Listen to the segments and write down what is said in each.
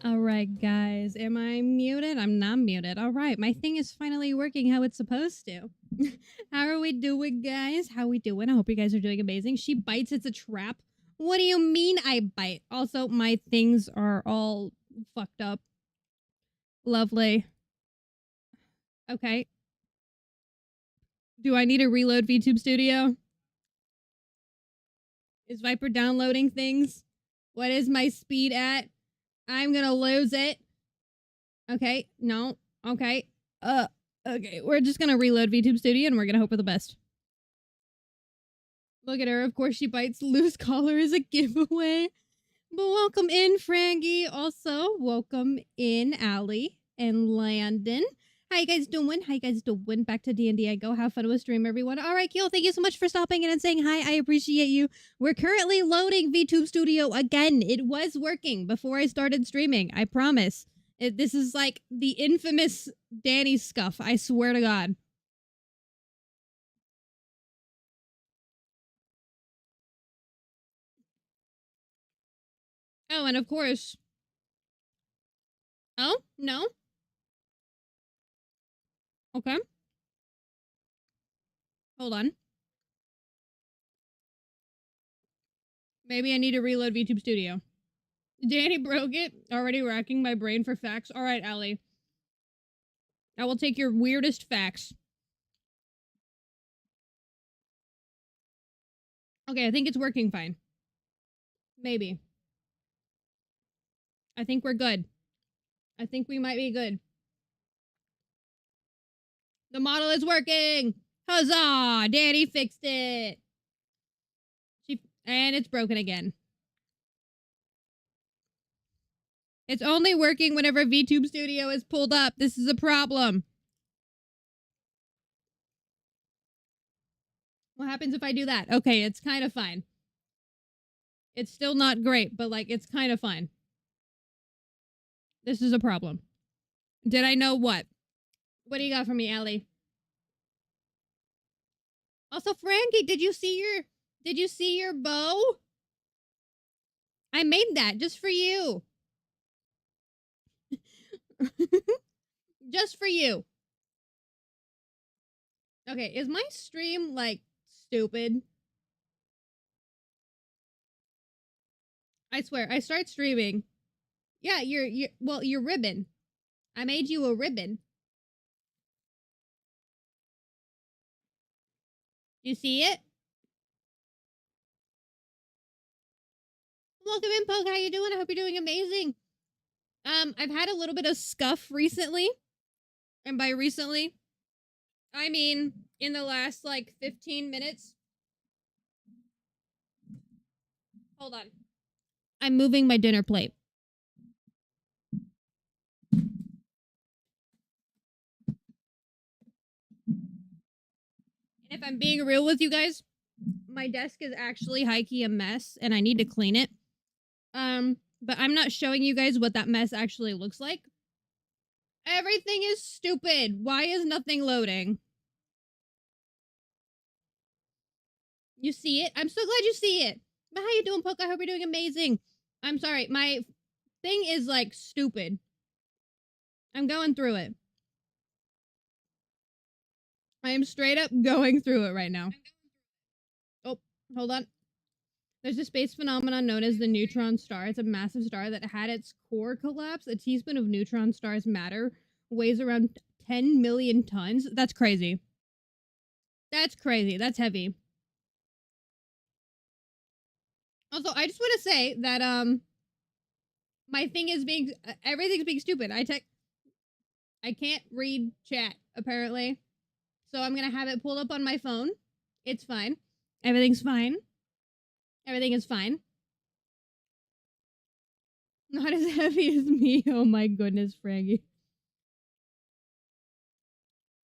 All right, guys. Am I muted? I'm not muted. All right. My thing is finally working how it's supposed to. How are we doing, guys? How we doing? I hope you guys are doing amazing. She bites. It's a trap. What do you mean I bite? Also, my things are all fucked up. Lovely. Okay. Do I need to reload VTube Studio? Is Viper downloading things? What is my speed at? I'm gonna lose it. Okay, no. Okay. Okay. We're just gonna reload VTube Studio and we're gonna hope for the best. Look at her. Of course she bites. Loose collar is a giveaway. But welcome in, Frangie. Also, welcome in, Allie and Landon. How you guys doing? How you guys doing? Back to D&D I go. Have fun with stream, everyone. All right, Keel, thank you so much for stopping in and saying hi. I appreciate you. We're currently loading VTube Studio again. It was working before I started streaming. I promise. This is like the infamous Danny scuff. I swear to God. Oh, and of course. Oh, no. Okay. Hold on. Maybe I need to reload VTube Studio. Danny broke it. Already racking my brain for facts. All right, Allie. I will take your weirdest facts. Okay, I think it's working fine. Maybe. I think we're good. I think we might be good. The model is working! Huzzah! Danny fixed it! And it's broken again. It's only working whenever VTube Studio is pulled up. This is a problem. What happens if I do that? Okay, it's kind of fine. It's still not great, but, like, it's kind of fine. This is a problem. Did I know what? What do you got for me, Allie? Also, Frankie, did you see your bow? I made that just for you. Just for you. Okay, is my stream, like, stupid? I swear, I start streaming. Yeah, your ribbon. I made you a ribbon. You see it? Welcome in, Poke. How you doing? I hope you're doing amazing. I've had a little bit of scuff recently. And by recently, I mean in the last, like, 15 minutes. Hold on. I'm moving my dinner plate. And if I'm being real with you guys, my desk is actually high-key a mess, and I need to clean it. But I'm not showing you guys what that mess actually looks like. Everything is stupid. Why is nothing loading? You see it? I'm so glad you see it. But how you doing, Poke? I hope you're doing amazing. I'm sorry, my thing is, like, stupid. I'm going through it. I am straight up going through it right now. Oh, hold on. There's a space phenomenon known as the neutron star. It's a massive star that had its core collapse. A teaspoon of neutron star's matter weighs around 10 million tons. That's crazy. That's crazy. That's heavy. Also, I just want to say that, my thing is everything's being stupid. I can't read chat, apparently. So I'm gonna have it pulled up on my phone. It's fine. Everything's fine. Everything is fine. Not as heavy as me. Oh my goodness, Frankie.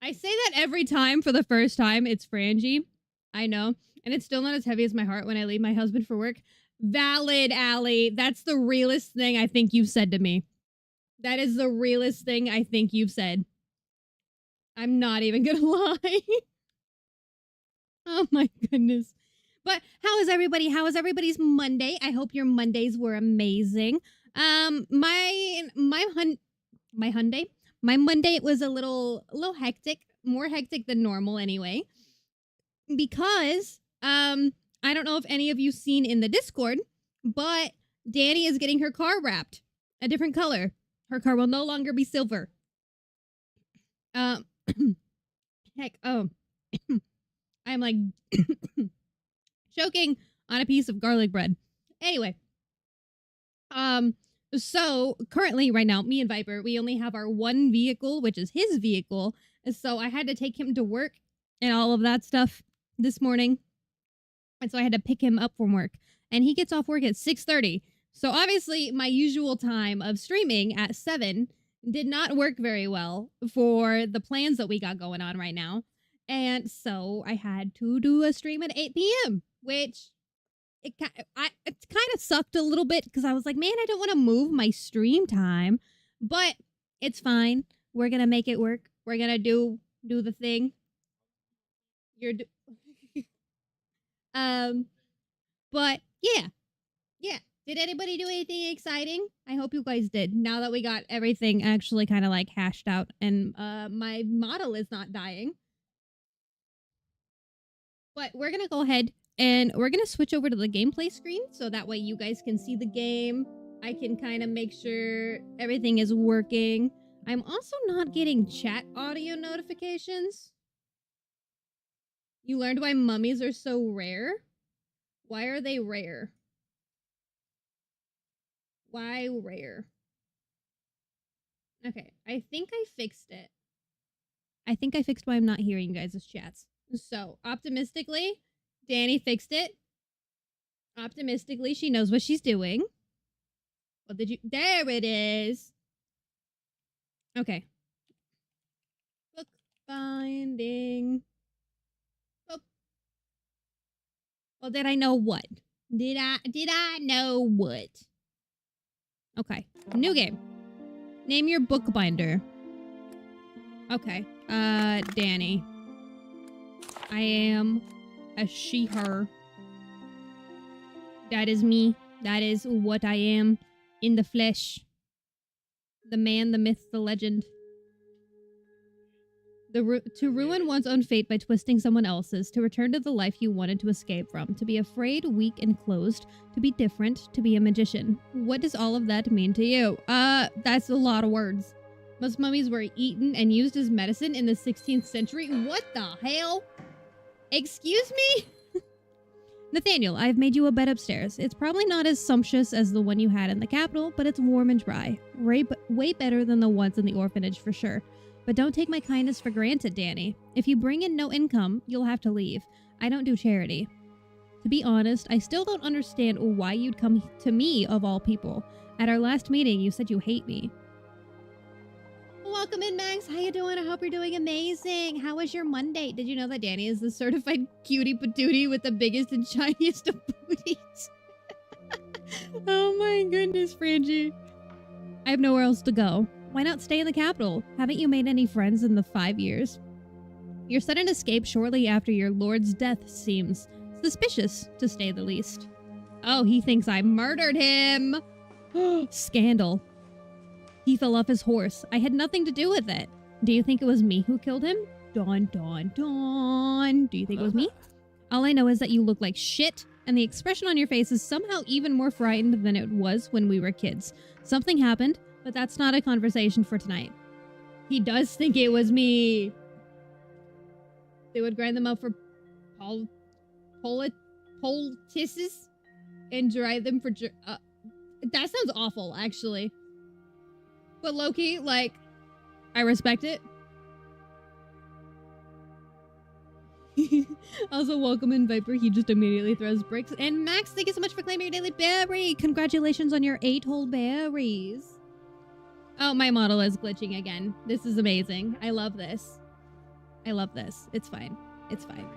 I say that every time for the first time. It's Frangie. I know. And it's still not as heavy as my heart when I leave my husband for work. Valid, Allie. That's the realest thing I think you've said to me. That is the realest thing I think you've said. I'm not even gonna lie. Oh my goodness. But how is everybody? How was everybody's Monday? I hope your Mondays were amazing. My Hyundai, my Monday was a little hectic, more hectic than normal anyway, because I don't know if any of you seen in the Discord, but Danny is getting her car wrapped a different color. Her car will no longer be silver. Um, heck, oh, I'm like choking on a piece of garlic bread. Anyway, so currently right now, me and Viper, we only have our one vehicle, which is his vehicle. So I had to take him to work and all of that stuff this morning. And so I had to pick him up from work. And he gets off work at 6:30. So obviously my usual time of streaming at 7 did not work very well for the plans that we got going on right now. And so I had to do a stream at 8 p.m., which it kind of sucked a little bit because I was like, man, I don't want to move my stream time, but it's fine. We're going to make it work. We're going to do the thing. But yeah. Did anybody do anything exciting? I hope you guys did. Now that we got everything actually kind of like hashed out and my model is not dying. But we're going to go ahead and we're going to switch over to the gameplay screen so that way you guys can see the game. I can kind of make sure everything is working. I'm also not getting chat audio notifications. You learned why mummies are so rare? Why are they rare? Why rare? Okay, I think I fixed it. I think I fixed why I'm not hearing you guys' chats. So, optimistically, Danny fixed it. Optimistically, she knows what she's doing. What did you... There it is! Okay. Bookbinding. Boop. Well, did I know what? Did I know what? Okay. New game. Name your bookbinder. Okay. Danny. I am a she-her. That is me. That is what I am in the flesh. The man, the myth, the legend. To ruin one's own fate by twisting someone else's, to return to the life you wanted to escape from, to be afraid, weak, and closed, to be different, to be a magician. What does all of that mean to you? That's a lot of words. Most mummies were eaten and used as medicine in the 16th century. What the hell? Excuse me? Nathaniel, I've made you a bed upstairs. It's probably not as sumptuous as the one you had in the capital, but it's warm and dry. Way better than the ones in the orphanage for sure. But don't take my kindness for granted, Danny. If you bring in no income, you'll have to leave. I don't do charity. To be honest, I still don't understand why you'd come to me of all people. At our last meeting, you said you hate me. Welcome in, Max. How you doing? I hope you're doing amazing. How was your Monday? Did you know that Danny is the certified cutie patootie with the biggest and shiniest of booties? Oh my goodness, Frangie. I have nowhere else to go. Why not stay in the capital? Haven't you made any friends in the 5 years? Your sudden escape shortly after your lord's death seems suspicious, to say the least. Oh, he thinks I murdered him! Scandal. He fell off his horse. I had nothing to do with it. Do you think it was me who killed him? Dawn, dawn, dawn. Do you think it was me? All I know is that you look like shit, and the expression on your face is somehow even more frightened than it was when we were kids. Something happened, but that's not a conversation for tonight. He does think it was me. They would grind them up for poultices and dry them for... that sounds awful, actually. But low-key, like, I respect it. Also, welcome in, Viper. He just immediately throws bricks. And Max, thank you so much for claiming your daily berry. Congratulations on your 8 whole berries. Oh, my model is glitching again. This is amazing. I love this. I love this. It's fine. It's fine.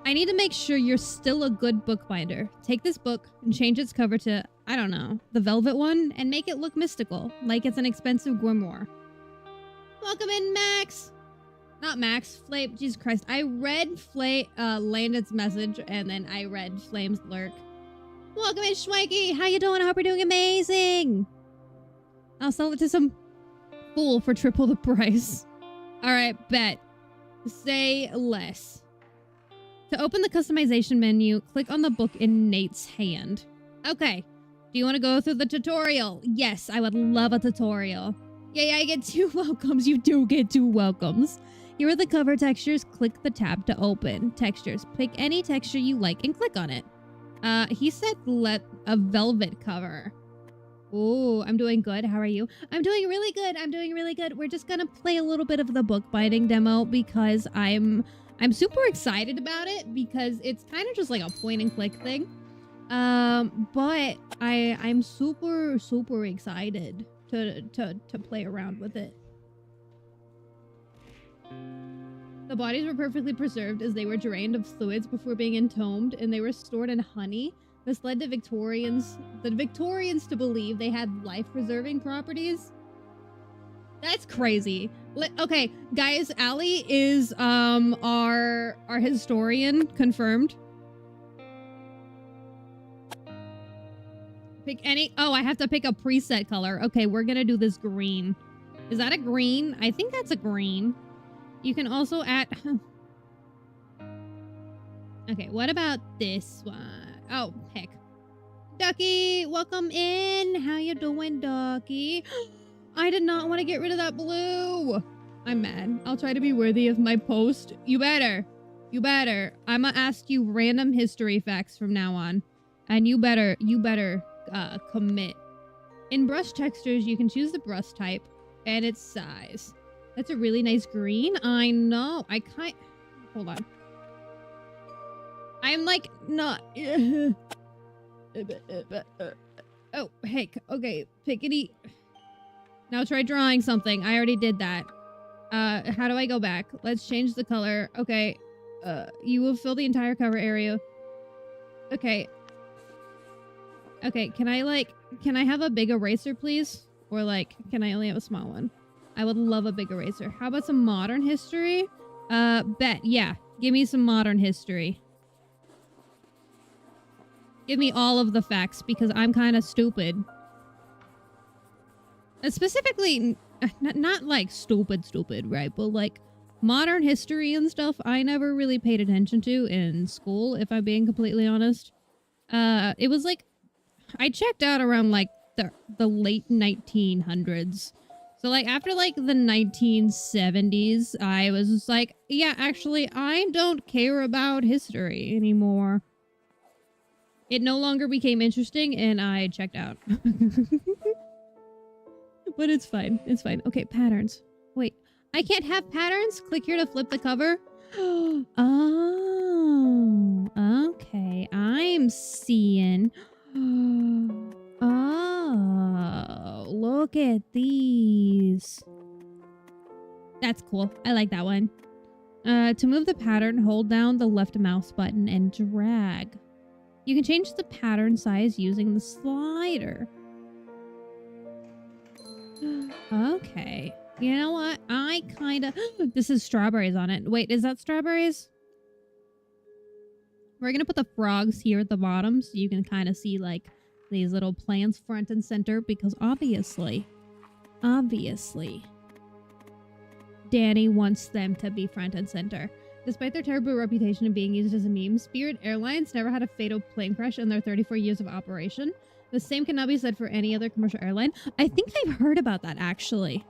I need to make sure you're still a good bookbinder. Take this book and change its cover to, I don't know, the velvet one, and make it look mystical, like it's an expensive grimoire. Welcome in, Max! Not Max, Flame. Jesus Christ. I read Landon's message, and then I read Flame's lurk. Welcome in, Schwanky. How you doing? I hope you're doing amazing. I'll sell it to some fool for triple the price. All right, bet. Say less. To open the customization menu, click on the book in Nate's hand. Okay. Do you want to go through the tutorial? Yes, I would love a tutorial. Yeah, I get 2 welcomes. You do get 2 welcomes. Here are the cover textures. Click the tab to open. Textures. Pick any texture you like and click on it. He said let a velvet cover. Oh, I'm doing good. How are you? I'm doing really good. I'm doing really good. We're just gonna play a little bit of the book binding demo because I'm super excited about it because it's kind of just like a point and click thing. But I'm super excited to play around with it. The bodies were perfectly preserved as they were drained of fluids before being entombed, and they were stored in honey. This led to the Victorians to believe they had life-preserving properties. That's crazy. Okay, guys, Allie is our historian, confirmed. Pick any. Oh, I have to pick a preset color. Okay, we're gonna do this green. Is that a green? I think that's a green. You can also add... Okay, what about this one? Oh, heck. Ducky, welcome in. How you doing, Ducky? I did not want to get rid of that blue. I'm mad. I'll try to be worthy of my post. You better. You better. I'm gonna ask you random history facts from now on. And you better commit. In brush textures, you can choose the brush type and its size. That's a really nice green. I know. Hold on. I'm like not. Oh, heck. Okay. Pickety. Now try drawing something. I already did that. How do I go back? Let's change the color. Okay. You will fill the entire cover area. Okay. Okay. Can I have a big eraser, please? Or like, can I only have a small one? I would love a big eraser. How about some modern history? Bet. Yeah. Give me some modern history. Give me all of the facts because I'm kind of stupid. Specifically, not like stupid, right? But like modern history and stuff, I never really paid attention to in school, if I'm being completely honest. It was like, I checked out around like the late 1900s. So, like, after, like, the 1970s, I was just like, yeah, actually, I don't care about history anymore. It no longer became interesting, and I checked out. But it's fine. It's fine. Okay, patterns. Wait, I can't have patterns? Click here to flip the cover. Oh, okay. I'm seeing... Oh, look at these. That's cool. I like that one. To move the pattern, hold down the left mouse button and drag. You can change the pattern size using the slider. Okay. You know what? I kind of... This is strawberries on it. Wait, is that strawberries? We're going to put the frogs here at the bottom so you can kind of see, like, these little plants front and center because obviously, Danny wants them to be front and center. Despite their terrible reputation of being used as a meme, Spirit Airlines never had a fatal plane crash in their 34 years of operation. The same cannot be said for any other commercial airline. I think I've heard about that, actually.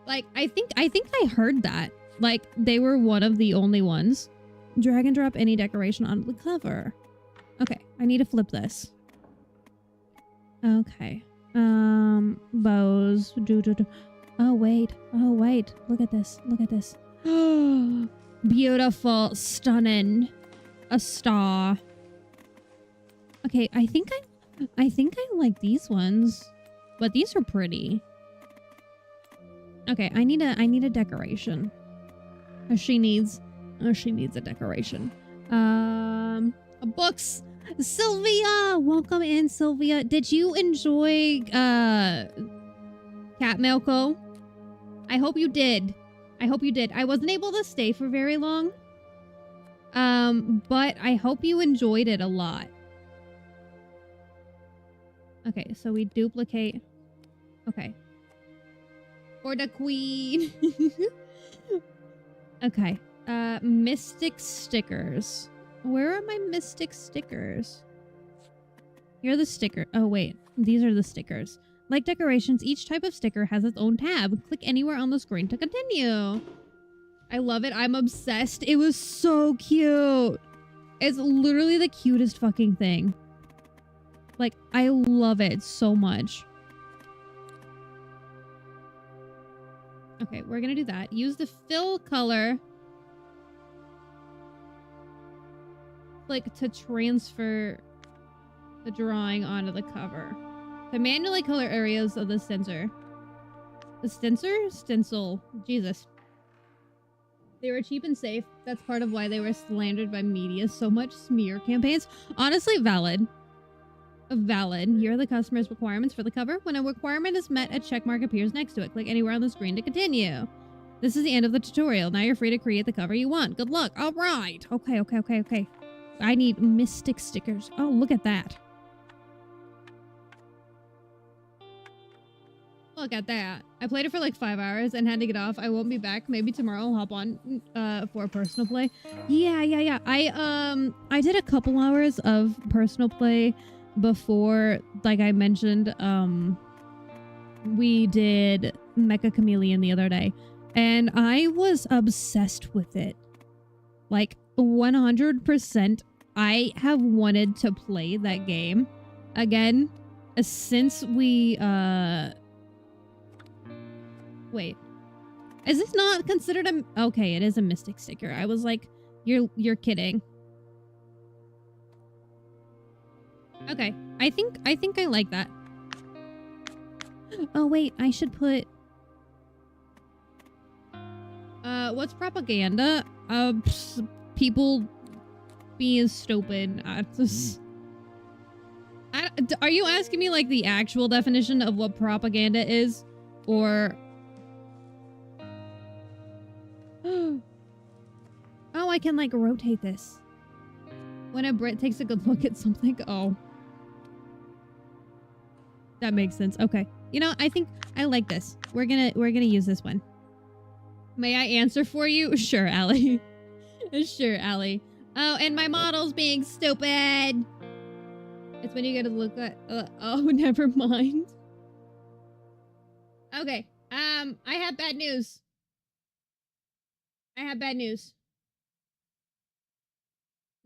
Like, I think I heard that. Like, they were one of the only ones. Drag and drop any decoration on the cover. Okay, I need to flip this. Okay. Bows. Oh, wait. Look at this. Beautiful. Stunning. A star. Okay, I think I like these ones. But these are pretty. Okay, I need a decoration. She needs a decoration. Books. Sylvia! Welcome in, Sylvia. Did you enjoy, Cat Milko? I hope you did. I wasn't able to stay for very long. But I hope you enjoyed it a lot. Okay, so we duplicate. Okay. For the queen. Okay. Mystic stickers. Where are my mystic stickers? Here are the stickers. Oh, wait. These are the stickers. Like decorations, each type of sticker has its own tab. Click anywhere on the screen to continue. I love it. I'm obsessed. It was so cute. It's literally the cutest fucking thing. Like, I love it so much. Okay, we're gonna do that. Use the fill color, like, to transfer the drawing onto the cover. To manually color areas of the stencil. The stencil? Jesus. They were cheap and safe. That's part of why they were slandered by media so much. Smear campaigns. Honestly, valid. Valid. Here are the customer's requirements for the cover. When a requirement is met, a check mark appears next to it. Click anywhere on the screen to continue. This is the end of the tutorial. Now you're free to create the cover you want. Good luck. All right. Okay. I need mystic stickers. Oh, look at that. Look at that. I played it for like 5 hours and had to get off. I won't be back. Maybe tomorrow I'll hop on for a personal play. Yeah. I did a couple hours of personal play before, like I mentioned, we did Mecha Chameleon the other day, and I was obsessed with it. Like 100%. I have wanted to play that game again since we wait. Is this not considered a... Okay, it is a mystic sticker. I was like, you're kidding. Okay. I think I like that. Oh wait, I should put... what's propaganda? People being stupid. Are you asking me like the actual definition of what propaganda is? Or... Oh, I can like rotate this. When a Brit takes a good look at something. Oh. That makes sense. Okay. You know, I think I like this. We're gonna use this one. May I answer for you? Sure, Allie. Sure, Allie. Oh, and my model's being stupid. It's when you get to look at... oh, never mind. Okay. I have bad news.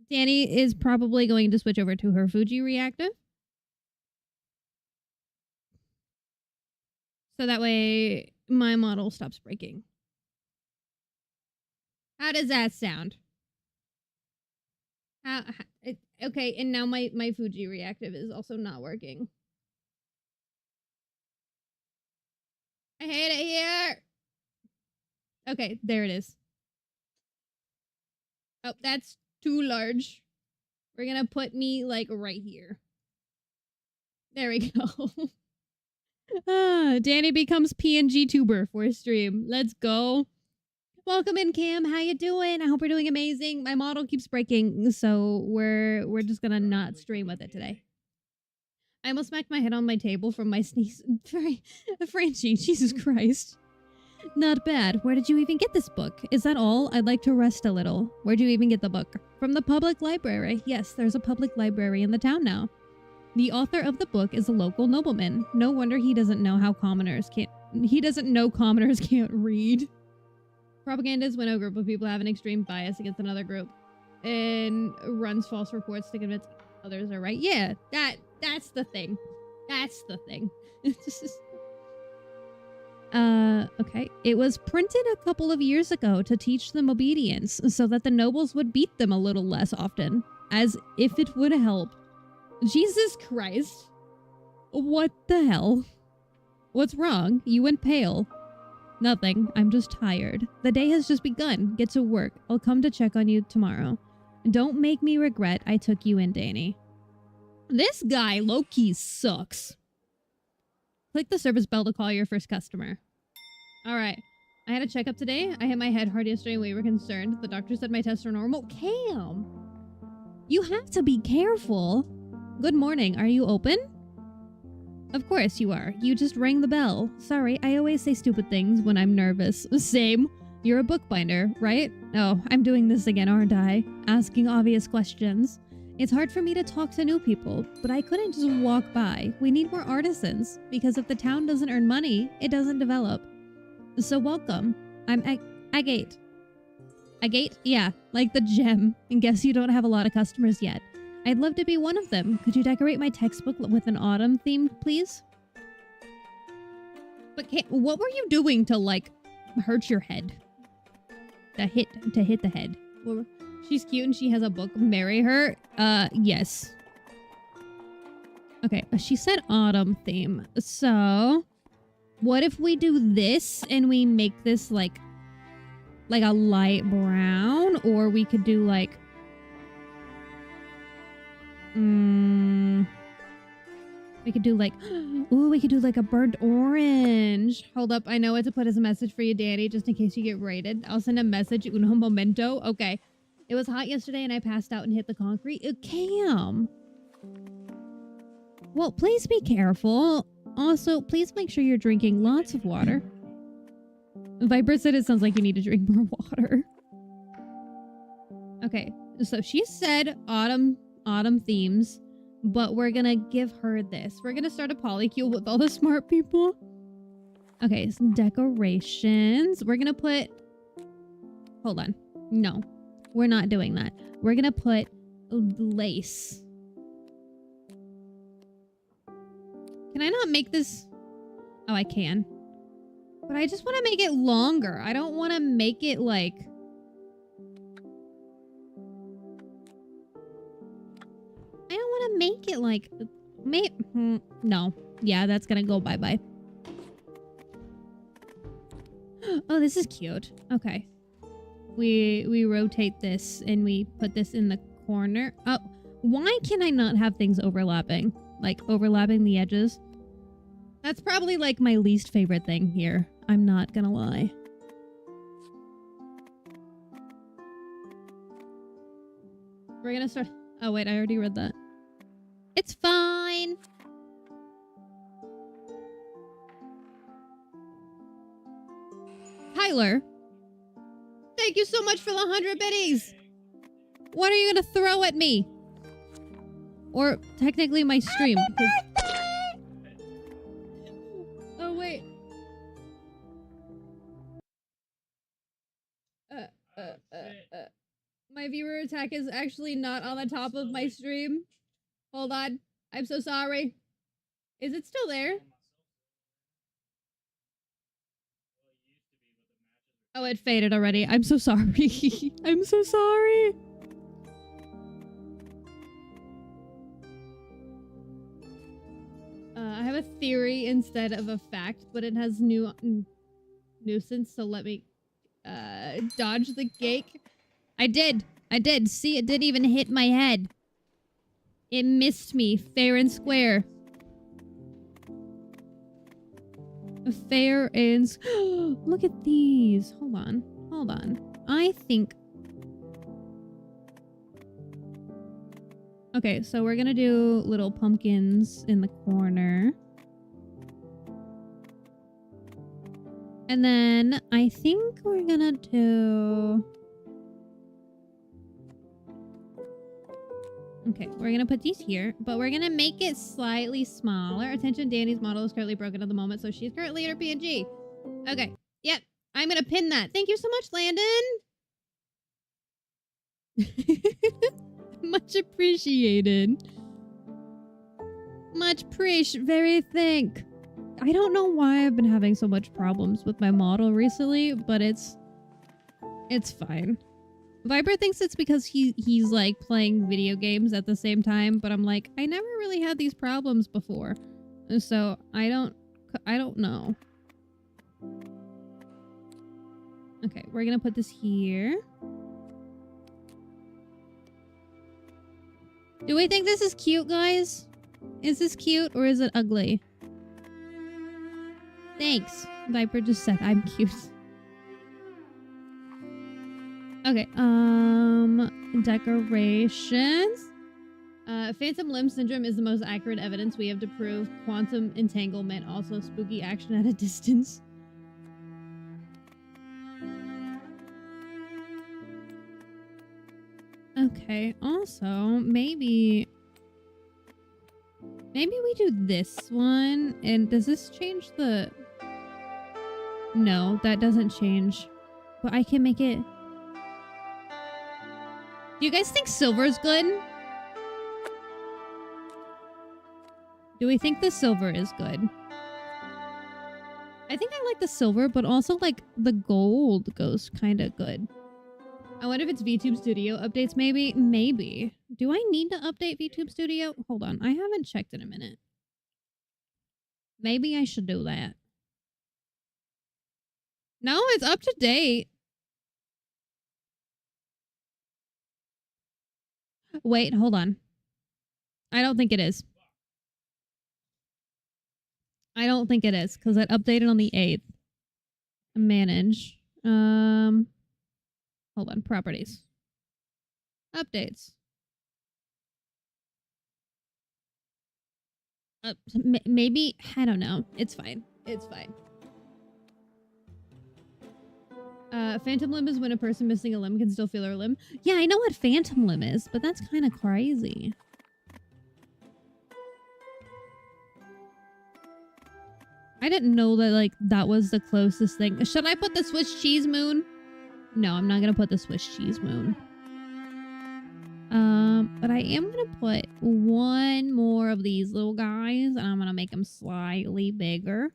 Danny is probably going to switch over to her Fuji reactive. So that way my model stops breaking. How does that sound? Okay, and now my Fuji reactive is also not working. I hate it here. Okay, there it is. Oh, that's too large. We're gonna put me, like, right here. There we go. Danny becomes PNG tuber for a stream. Let's go. Welcome in, Cam. How you doing? I hope you're doing amazing. My model keeps breaking, so we're just gonna not stream with it today. I almost smacked my head on my table from my sneeze. Frenchie, Jesus Christ. Not bad. Where did you even get this book? Is that all? I'd like to rest a little. Where'd you even get the book? From the public library. Yes, there's a public library in the town now. The author of the book is a local nobleman. No wonder he doesn't know how commoners can't... He doesn't know commoners can't read. Propaganda is when a group of people have an extreme bias against another group and runs false reports to convince others are right. Yeah, that's the thing. That's the thing. Okay. It was printed a couple of years ago to teach them obedience so that the nobles would beat them a little less often, as if it would help. Jesus Christ. What the hell? What's wrong? You went pale. Nothing. I'm just tired. The day has just begun. Get to work. I'll come to check on you tomorrow. Don't make me regret I took you in, Danny. This guy low-key sucks. Click the service bell to call your first customer. Alright. I had a checkup today. I hit my head hard yesterday and we were concerned. The doctor said my tests are normal. Cam! You have to be careful. Good morning. Are you open? Of course you are. You just rang the bell. Sorry, I always say stupid things when I'm nervous. Same. You're a bookbinder, right? Oh, I'm doing this again, aren't I? Asking obvious questions. It's hard for me to talk to new people, but I couldn't just walk by. We need more artisans, because if the town doesn't earn money, it doesn't develop. So welcome. I'm Agate. Agate? Yeah, like the gem. And guess you don't have a lot of customers yet. I'd love to be one of them. Could you decorate my textbook with an autumn theme, please? But what were you doing to, like, hurt your head? To hit the head. Well, she's cute and she has a book. Marry her? Yes. Okay, she said autumn theme. So, what if we do this and we make this, like a light brown? Or we could do, like... we could do like, ooh, we could do like a burnt orange. Hold up, I know what to put as a message for you, Danny, just in case you get raided. I'll send a message, uno momento. Okay. It was hot yesterday and I passed out and hit the concrete. Cam. Well, please be careful. Also, please make sure you're drinking lots of water. Viper said it sounds like you need to drink more water. Okay, so she said autumn themes. But we're gonna give her this. We're gonna start a polycule with all the smart people. Okay, some decorations. We're gonna put... Hold on. No, we're not doing that. We're gonna put lace. Can I not make this... Oh, I can. But I just want to make it longer. I don't want to make it like... I don't want to make it like... No. Yeah, that's gonna go bye-bye. Oh, this is cute. Okay. We rotate this and we put this in the corner. Oh, why can I not have things overlapping? Like, overlapping the edges? That's probably, like, my least favorite thing here. I'm not gonna lie. We're gonna start... Oh, wait, I already read that. It's fine! Tyler! Thank you so much for the 100 biddies! What are you gonna throw at me? Or, technically, my stream. Because... Oh, wait. My viewer attack is actually not on the top of my stream. Hold on. I'm so sorry. Is it still there? Oh, it faded already. I'm so sorry. I'm so sorry. I have a theory instead of a fact, but it has nuisance, so let me dodge the cake. I did. See, it didn't even hit my head. It missed me, fair and square. Fair and... Look at these. Hold on. I think... Okay, so we're gonna do little pumpkins in the corner. And then I think we're gonna do... Okay, we're gonna put these here, but we're gonna make it slightly smaller. Attention, Danny's model is currently broken at the moment, so she's currently in her PNG. Okay, yep, I'm gonna pin that. Thank you so much, Landon! Much appreciated. Much very thank. I don't know why I've been having so much problems with my model recently, but it's fine. Viper thinks it's because he's like playing video games at the same time, but I'm like, I never really had these problems before. So I don't know. Okay, we're gonna put this here. Do we think this is cute, guys? Is this cute or is it ugly? Thanks. Viper just said I'm cute. Okay, decorations. Phantom limb syndrome is the most accurate evidence we have to prove quantum entanglement, also spooky action at a distance. Okay, also, maybe we do this one, and does this change the... No, that doesn't change. But I can make it... Do you guys think silver's good? Do we think the silver is good? I think I like the silver, but also, like, the gold goes kind of good. I wonder if it's VTube Studio updates, maybe? Maybe. Do I need to update VTube Studio? Hold on, I haven't checked in a minute. Maybe I should do that. No, it's up to date. Wait, hold on. I don't think it is. I don't think it is, because it updated on the 8th. Manage. Hold on, properties. Updates. Maybe, I don't know. It's fine. It's fine. Phantom limb is when a person missing a limb can still feel their limb. Yeah, I know what phantom limb is, but that's kind of crazy. I didn't know that, like, that was the closest thing. Should I put the Swiss cheese moon? No, I'm not gonna put the Swiss cheese moon. But I am gonna put one more of these little guys, and I'm gonna make them slightly bigger.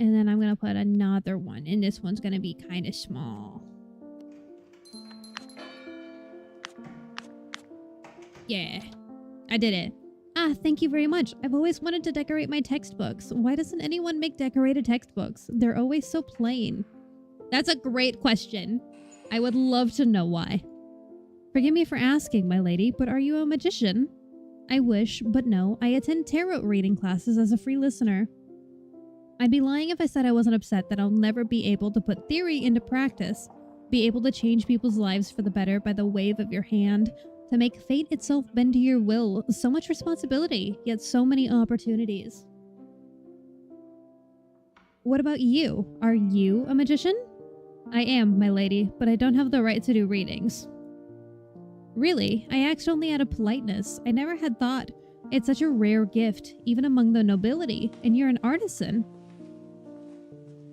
And then I'm gonna put another one, and this one's gonna be kind of small. Yeah, I did it. Ah, thank you very much. I've always wanted to decorate my textbooks. Why doesn't anyone make decorated textbooks? They're always so plain. That's a great question. I would love to know why. Forgive me for asking, my lady, but are you a magician? I wish, but no. I attend tarot reading classes as a free listener. I'd be lying if I said I wasn't upset that I'll never be able to put theory into practice, be able to change people's lives for the better by the wave of your hand, to make fate itself bend to your will. So much responsibility, yet so many opportunities. What about you? Are you a magician? I am, my lady, but I don't have the right to do readings. Really? I asked only out of politeness. I never had thought. It's such a rare gift, even among the nobility, and you're an artisan.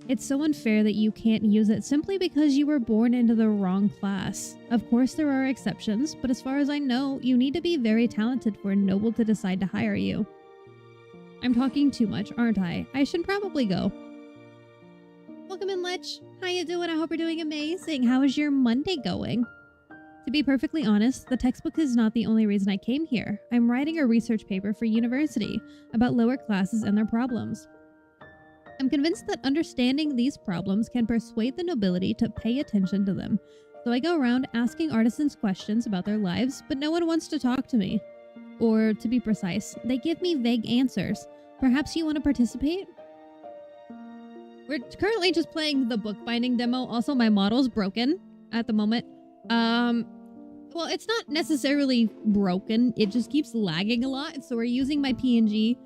It's so unfair that you can't use it simply because you were born into the wrong class. Of course there are exceptions, but as far as I know, you need to be very talented for a noble to decide to hire you. I'm talking too much, aren't I? I should probably go. Welcome in, Lech. How you doing? I hope you're doing amazing. How is your Monday going? To be perfectly honest, the textbook is not the only reason I came here. I'm writing a research paper for university about lower classes and their problems. I'm convinced that understanding these problems can persuade the nobility to pay attention to them. So I go around asking artisans questions about their lives, but no one wants to talk to me. Or, to be precise, they give me vague answers. Perhaps you want to participate? We're currently just playing the bookbinding demo. Also, my model's broken at the moment. Well, it's not necessarily broken. It just keeps lagging a lot, so we're using my PNG.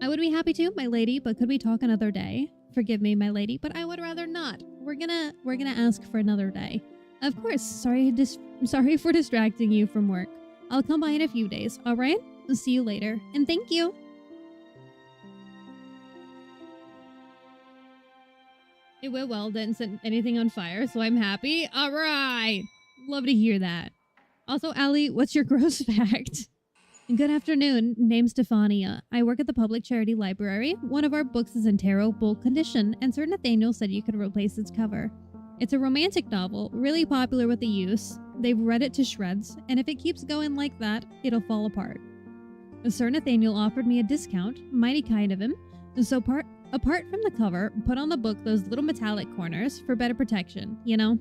I would be happy to, my lady, but could we talk another day? Forgive me, my lady, but I would rather not. We're gonna ask for another day. Of course, sorry for distracting you from work. I'll come by in a few days, alright? I'll see you later, and thank you! It went well, didn't set anything on fire, so I'm happy. Alright! Love to hear that. Also, Allie, what's your gross fact? Good afternoon, name's Stefania. I work at the public charity library. One of our books is in terrible condition, and Sir Nathaniel said you could replace its cover. It's a romantic novel, really popular with the youths. They've read it to shreds, and if it keeps going like that, it'll fall apart. Sir Nathaniel offered me a discount, mighty kind of him, so apart from the cover, put on the book those little metallic corners for better protection, you know?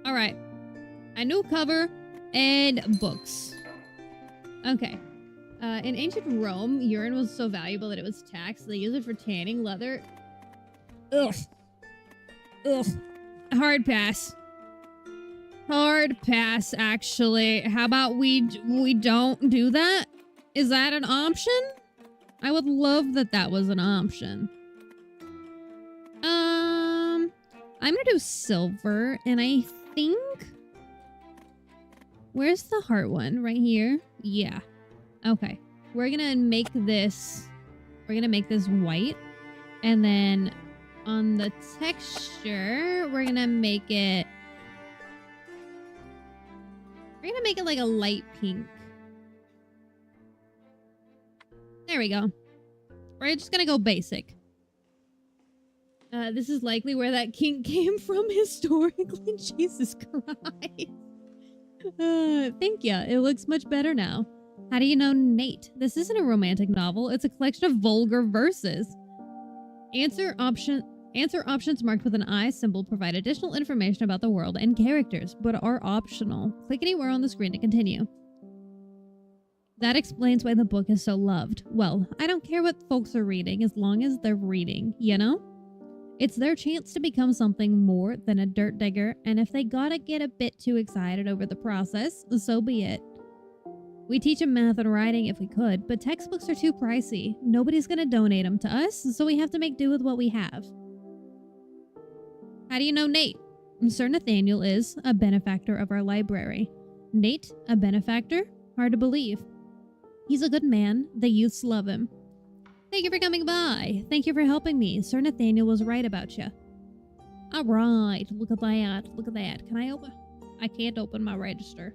Alright. A new cover and books. Okay. In ancient Rome, urine was so valuable that it was taxed. They used it for tanning leather. Ugh. Ugh. Hard pass. Hard pass, actually. How about we don't do that? Is that an option? I would love that was an option. I'm gonna do silver, and I think... Where's the heart one? Right here? Yeah. Okay. We're gonna make this... We're gonna make this white. And then on the texture, we're gonna make it... We're gonna make it like a light pink. There we go. We're just gonna go basic. This is likely where that kink came from historically. Jesus Christ. Thank ya. It looks much better now. How do you know Nate? This isn't a romantic novel. It's a collection of vulgar verses. Answer options marked with an I symbol provide additional information about the world and characters, but are optional. Click anywhere on the screen to continue. That explains why the book is so loved. Well, I don't care what folks are reading as long as they're reading, you know? It's their chance to become something more than a dirt digger, and if they gotta get a bit too excited over the process, so be it. We teach them math and writing if we could, but textbooks are too pricey. Nobody's gonna donate them to us, so we have to make do with what we have. How do you know Nate? Sir Nathaniel is a benefactor of our library. Nate, a benefactor? Hard to believe. He's a good man. The youths love him. Thank you for coming by. Thank you for helping me. Sir Nathaniel was right about you. All right. Look at that. Look at that. Can I open? I can't open my register.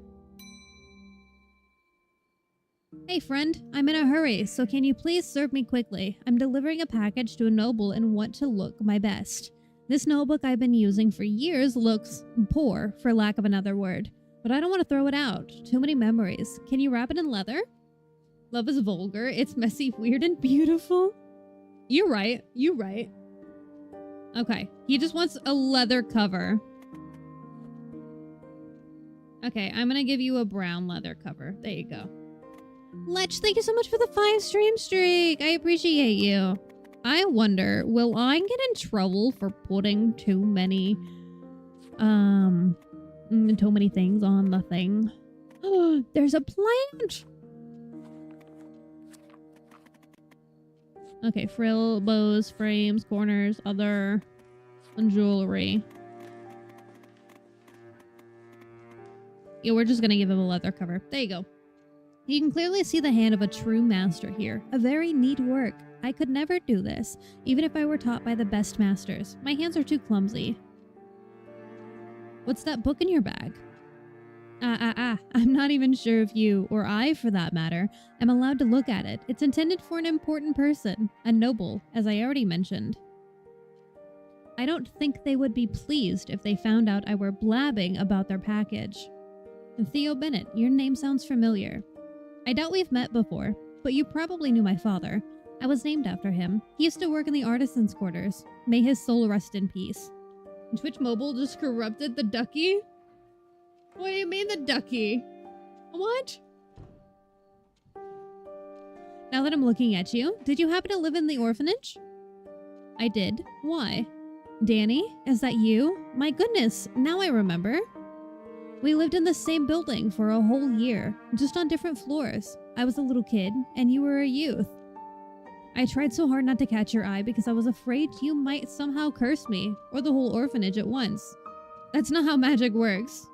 Hey, friend. I'm in a hurry, so can you please serve me quickly? I'm delivering a package to a noble and want to look my best. This notebook I've been using for years looks poor, for lack of another word. But I don't want to throw it out. Too many memories. Can you wrap it in leather? Love is vulgar. It's messy, weird, and beautiful. You're right. You're right. Okay. He just wants a leather cover. Okay, I'm gonna give you a brown leather cover. There you go. Lech, thank you so much for the 5 stream streak. I appreciate you. I wonder, will I get in trouble for putting too many things on the thing? Oh, there's a plant. Okay, frill, bows, frames, corners, other jewelry. Yeah, we're just gonna give him a leather cover. There you go. You can clearly see the hand of a true master here. A very neat work. I could never do this, even if I were taught by the best masters. My hands are too clumsy. What's that book in your bag? I'm not even sure if you, or I for that matter, am allowed to look at it. It's intended for an important person, a noble, as I already mentioned. I don't think they would be pleased if they found out I were blabbing about their package. Theo Bennett, your name sounds familiar. I doubt we've met before, but you probably knew my father. I was named after him. He used to work in the artisans' quarters. May his soul rest in peace. Twitch Mobile just corrupted the ducky? What do you mean the ducky? What? Now that I'm looking at you, did you happen to live in the orphanage? I did. Why? Danny, is that you? My goodness, now I remember. We lived in the same building for a whole year, just on different floors. I was a little kid, and you were a youth. I tried so hard not to catch your eye because I was afraid you might somehow curse me, or the whole orphanage at once. That's not how magic works.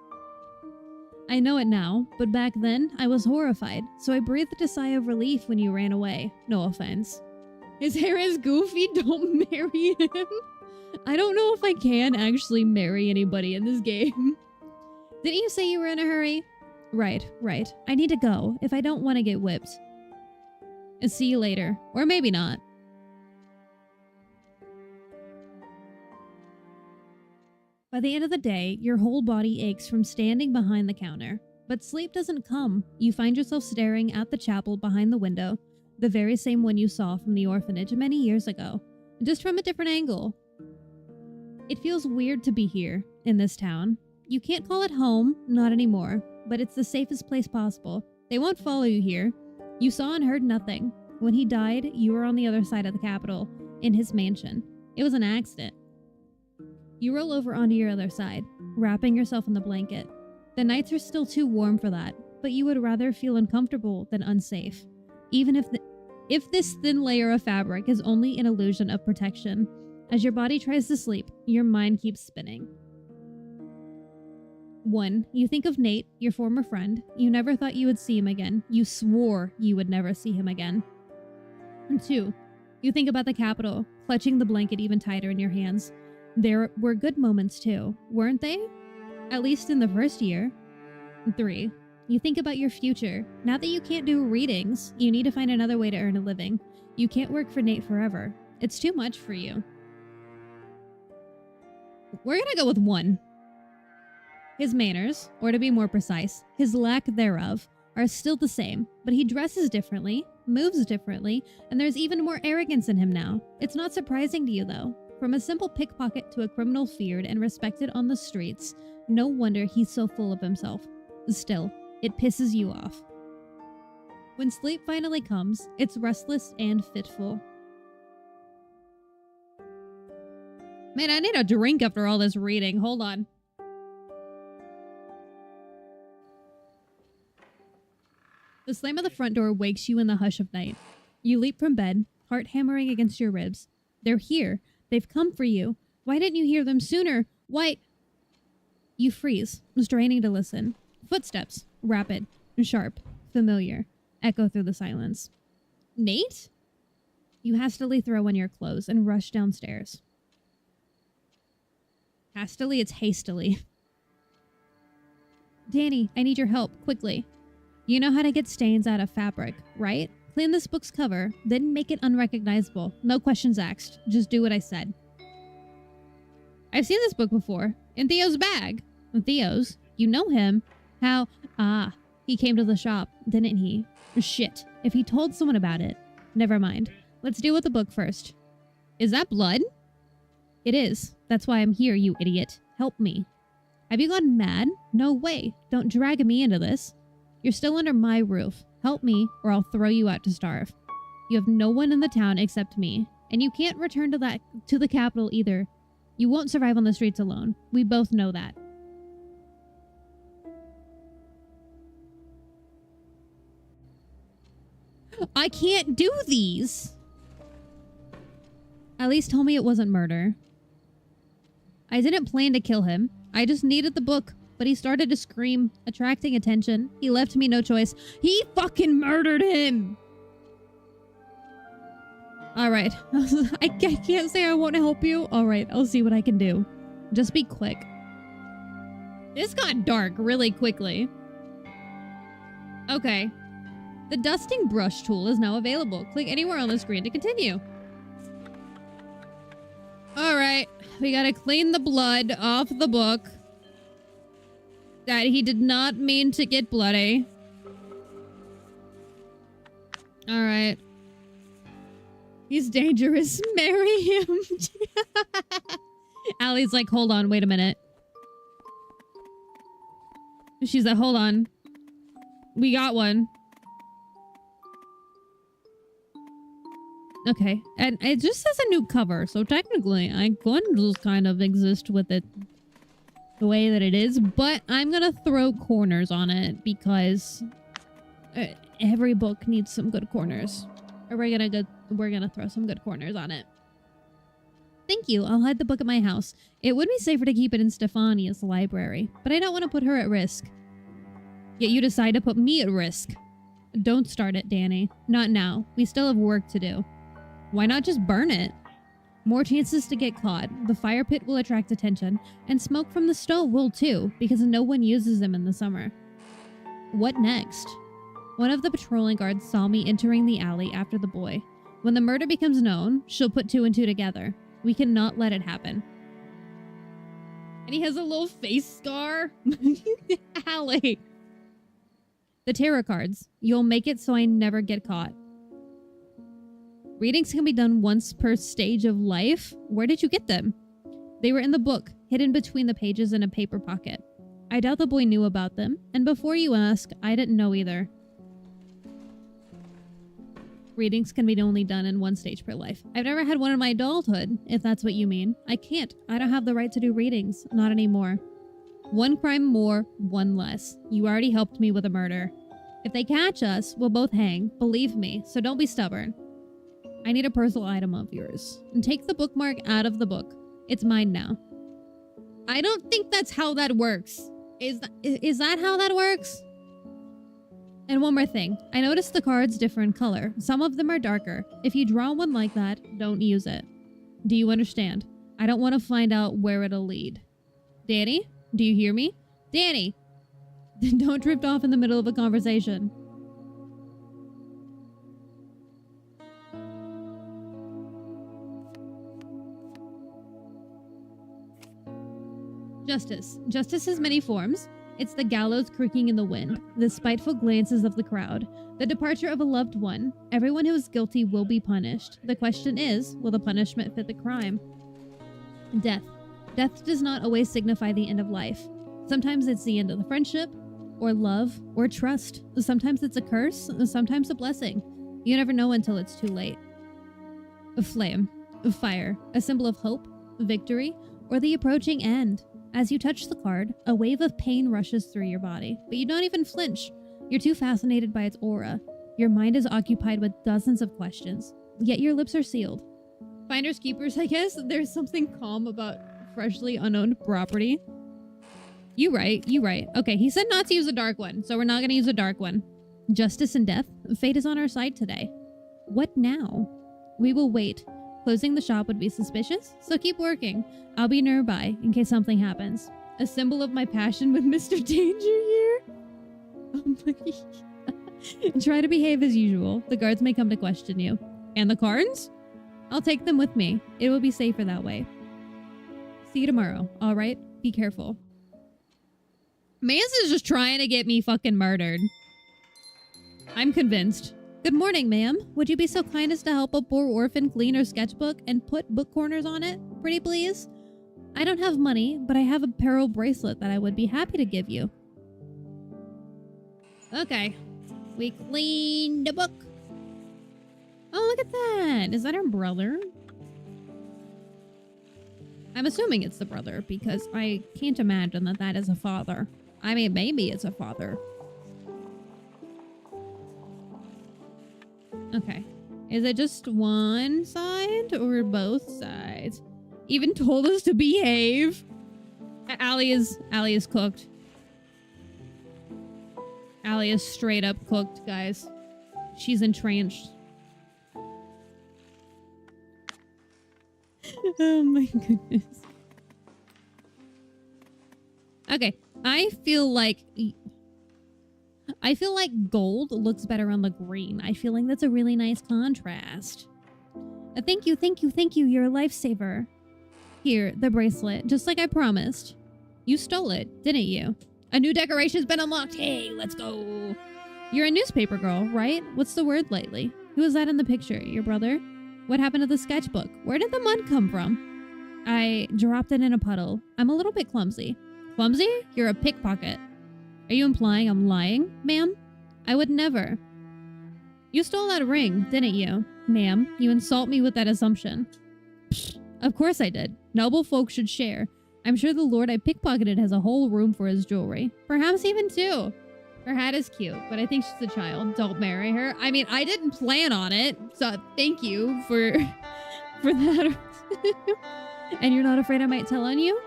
I know it now, but back then, I was horrified, so I breathed a sigh of relief when you ran away. No offense. His hair is goofy, don't marry him. I don't know if I can actually marry anybody in this game. Didn't you say you were in a hurry? Right. I need to go, if I don't want to get whipped. And see you later. Or maybe not. By the end of the day, your whole body aches from standing behind the counter. But sleep doesn't come. You find yourself staring at the chapel behind the window, the very same one you saw from the orphanage many years ago, just from a different angle. It feels weird to be here, in this town. You can't call it home, not anymore, but it's the safest place possible. They won't follow you here. You saw and heard nothing. When he died, you were on the other side of the capital, in his mansion. It was an accident. You roll over onto your other side, wrapping yourself in the blanket. The nights are still too warm for that, but you would rather feel uncomfortable than unsafe. Even if this thin layer of fabric is only an illusion of protection. As your body tries to sleep, your mind keeps spinning. 1. You think of Nate, your former friend. You never thought you would see him again. You swore you would never see him again. And 2. You think about the Capitol, clutching the blanket even tighter in your hands. There were good moments too, weren't they? At least in the first year. And 3. You think about your future. Now that you can't do readings, you need to find another way to earn a living. You can't work for Nate forever. It's too much for you. We're gonna go with 1. His manners, or to be more precise, his lack thereof, are still the same, but he dresses differently, moves differently, and there's even more arrogance in him now. It's not surprising to you, though. From a simple pickpocket to a criminal feared and respected on the streets, no wonder he's so full of himself. Still, it pisses you off. When sleep finally comes, it's restless and fitful. Man, I need a drink after all this reading. Hold on. The slam of the front door wakes you in the hush of night. You leap from bed, heart hammering against your ribs. They're here. They've come for you. Why didn't you hear them sooner? Why? You freeze, straining to listen. Footsteps, rapid, sharp, familiar, echo through the silence. Nate? You hastily throw on your clothes and rush downstairs. Hastily? It's hastily. Danny, I need your help, quickly. You know how to get stains out of fabric, right? Clean this book's cover, then make it unrecognizable. No questions asked. Just do what I said. I've seen this book before. In Theo's bag. Theo's? You know him. How? Ah, he came to the shop, didn't he? Shit. If he told someone about it. Never mind. Let's deal with the book first. Is that blood? It is. That's why I'm here, you idiot. Help me. Have you gone mad? No way. Don't drag me into this. You're still under my roof. Help me, or I'll throw you out to starve. You have no one in the town except me, and you can't return to the capital either. You won't survive on the streets alone. We both know that. I can't do these! At least tell me it wasn't murder. I didn't plan to kill him. I just needed the book. But he started to scream, attracting attention. He left me no choice. He fucking murdered him! Alright. I can't say I won't help you. Alright, I'll see what I can do. Just be quick. This got dark really quickly. Okay. The dusting brush tool is now available. Click anywhere on the screen to continue. Alright. We gotta clean the blood off the book. That he did not mean to get bloody. Alright. He's dangerous. Marry him. Allie's like, hold on, wait a minute. She's like, hold on. We got one. Okay. And it just says a new cover, so technically I could just kind of exist with it the way that it is, but I'm gonna throw corners on it because every book needs some good corners. Or we're gonna throw some good corners on it. Thank you. I'll hide the book at my house. It would be safer to keep it in Stefania's library, but I don't want to put her at risk. Yet you decide to put me at risk. Don't start it, Danny. Not now. We still have work to do. Why not just burn it? More chances to get caught. The fire pit will attract attention, and smoke from the stove will too, because no one uses them in the summer. What next? One of the patrolling guards saw me entering the alley after the boy. When the murder becomes known, she'll put 2 and 2 together. We cannot let it happen. And he has a little face scar. Allie. The tarot cards. You'll make it so I never get caught. Readings can be done once per stage of life. Where did you get them? They were in the book, hidden between the pages in a paper pocket. I doubt the boy knew about them, and before you ask, I didn't know either. Readings can be only done in one stage per life. I've never had one in my adulthood, if that's what you mean. I can't. I don't have the right to do readings. Not anymore. One crime more, one less. You already helped me with a murder. If they catch us, we'll both hang. Believe me, so don't be stubborn. I need a personal item of yours. And take the bookmark out of the book. It's mine now. I don't think that's how that works. Is that how that works? And one more thing. I noticed the cards differ in color. Some of them are darker. If you draw one like that, don't use it. Do you understand? I don't want to find out where it'll lead. Danny? Do you hear me? Danny! Don't drift off in the middle of a conversation. Justice. Justice has many forms. It's the gallows creaking in the wind, the spiteful glances of the crowd, the departure of a loved one. Everyone who is guilty will be punished. The question is, will the punishment fit the crime? Death. Death does not always signify the end of life. Sometimes it's the end of the friendship, or love, or trust. Sometimes it's a curse, sometimes a blessing. You never know until it's too late. A flame. A fire. A symbol of hope, victory, or the approaching end. As you touch the card, a wave of pain rushes through your body, but you don't even flinch. You're too fascinated by its aura. Your mind is occupied with dozens of questions, yet your lips are sealed. Finders keepers, I guess. There's something calm about freshly unowned property. You right. Okay, he said not to use a dark one, so we're not gonna use a dark one. Justice and death. Fate is on our side today. What now? We will wait. Closing the shop would be suspicious, so keep working. I'll be nearby in case something happens. A symbol of my passion with Mr. Danger here? Oh my God. Try to behave as usual. The guards may come to question you. And the cards? I'll take them with me. It will be safer that way. See you tomorrow, alright? Be careful. Mance is just trying to get me fucking murdered. I'm convinced. Good morning, ma'am. Would you be so kind as to help a poor orphan clean her sketchbook and put book corners on it? Pretty please? I don't have money, but I have a pearl bracelet that I would be happy to give you. Okay. We cleaned the book. Oh, look at that. Is that her brother? I'm assuming it's the brother because I can't imagine that that is a father. I mean, maybe it's a father. Okay. Is it just one side or both sides? Even told us to behave. Allie is cooked. Allie is straight up cooked, guys. She's entranced. Oh my goodness. Okay, I feel like gold looks better on the green. I feel like that's a really nice contrast. Thank you. You're a lifesaver. Here, the bracelet, just like I promised. You stole it, didn't you? A new decoration's been unlocked. Hey, let's go. You're a newspaper girl, right? What's the word lately? Who was that in the picture? Your brother? What happened to the sketchbook? Where did the mud come from? I dropped it in a puddle. I'm a little bit clumsy. Clumsy? You're a pickpocket. Are you implying I'm lying, ma'am? I would never. You stole that ring, didn't you? Ma'am, you insult me with that assumption. Psh, of course I did. Noble folk should share. I'm sure the lord I pickpocketed has a whole room for his jewelry. Perhaps even two. Her hat is cute, but I think she's a child. Don't marry her. I mean, I didn't plan on it, so thank you for that. And you're not afraid I might tell on you?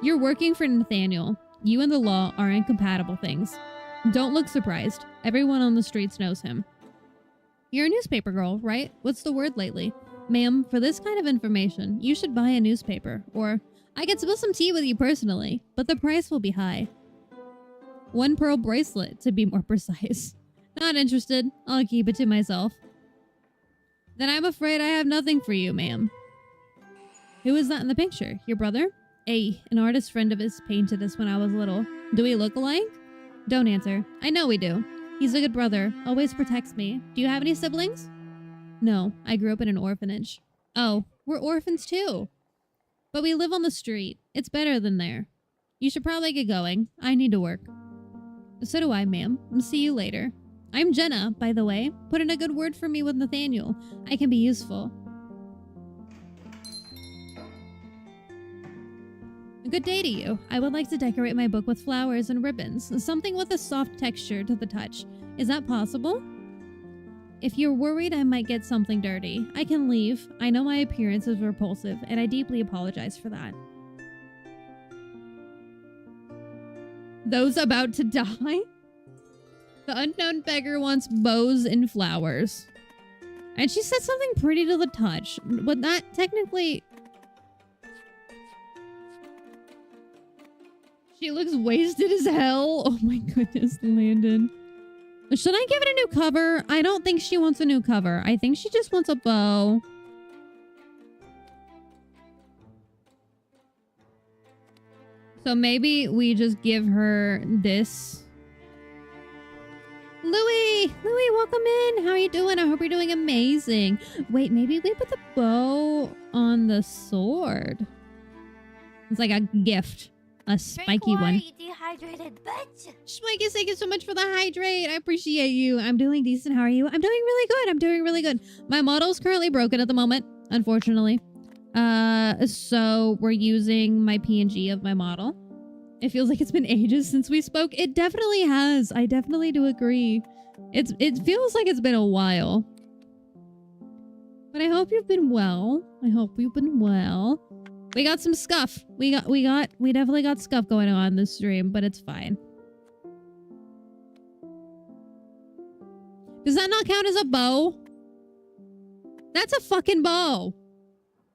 You're working for Nathaniel. You and the law are incompatible things. Don't look surprised. Everyone on the streets knows him. You're a newspaper girl, right? What's the word lately? Ma'am, for this kind of information, you should buy a newspaper. Or, I could spill some tea with you personally, but the price will be high. 1 pearl bracelet, to be more precise. Not interested. I'll keep it to myself. Then I'm afraid I have nothing for you, ma'am. Who is that in the picture? Your brother? An artist friend of his painted us when I was little. Do we look alike? Don't answer. I know we do. He's a good brother. Always protects me. Do you have any siblings? No, I grew up in an orphanage. Oh, we're orphans too. But we live on the street. It's better than there. You should probably get going. I need to work. So do I, ma'am. See you later. I'm Jenna, by the way. Put in a good word for me with Nathaniel. I can be useful. Good day to you. I would like to decorate my book with flowers and ribbons, something with a soft texture to the touch. Is that possible? If you're worried I might get something dirty, I can leave. I know my appearance is repulsive, and I deeply apologize for that. Those about to die? The unknown beggar wants bows and flowers. And she said something pretty to the touch. But that technically... She looks wasted as hell. Oh my goodness, Landon. Should I give it a new cover? I don't think she wants a new cover. I think she just wants a bow. So maybe we just give her this. Louie! Louie, welcome in. How are you doing? I hope you're doing amazing. Wait, maybe we put the bow on the sword. It's like a gift. A spiky one. Dehydrated bitch. Schmikey, thank you so much for the hydrate. I appreciate you. I'm doing decent. How are you? I'm doing really good. I'm doing really good. My model's currently broken at the moment, unfortunately. So we're using my PNG of my model. It feels like it's been ages since we spoke. It definitely has. I definitely do agree. It feels like it's been a while. But I hope you've been well. I hope you've been well. We got some scuff. We definitely got scuff going on this stream, but it's fine. Does that not count as a bow? That's a fucking bow.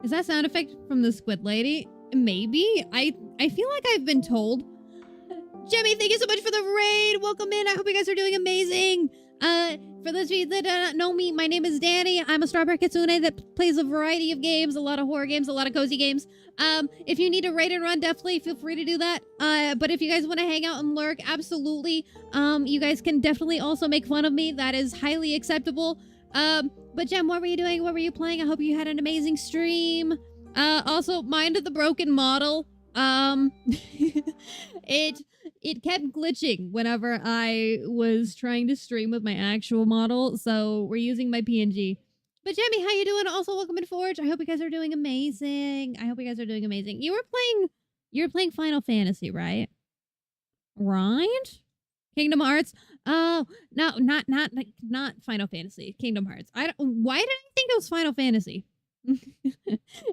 Is that sound effect from the squid lady? Maybe. I feel like I've been told. Jimmy, thank you so much for the raid. Welcome in. I hope you guys are doing amazing. For those of you that don't know me, my name is Danny. I'm a Strawberry Kitsune that plays a variety of games, a lot of horror games, a lot of cozy games. If you need a raid and run, definitely feel free to do that. But if you guys want to hang out and lurk, absolutely. You guys can definitely also make fun of me. That is highly acceptable. But Jem, what were you doing? What were you playing? I hope you had an amazing stream. Also, mind the broken model. It kept glitching whenever I was trying to stream with my actual model, so we're using my PNG. But Jamie, how you doing? Also, welcome in Forge. I hope you guys are doing amazing. I hope you guys are doing amazing. You were playing Final Fantasy, right? Right? Kingdom Hearts? Oh, no, not Final Fantasy. Kingdom Hearts. Why did I think it was Final Fantasy?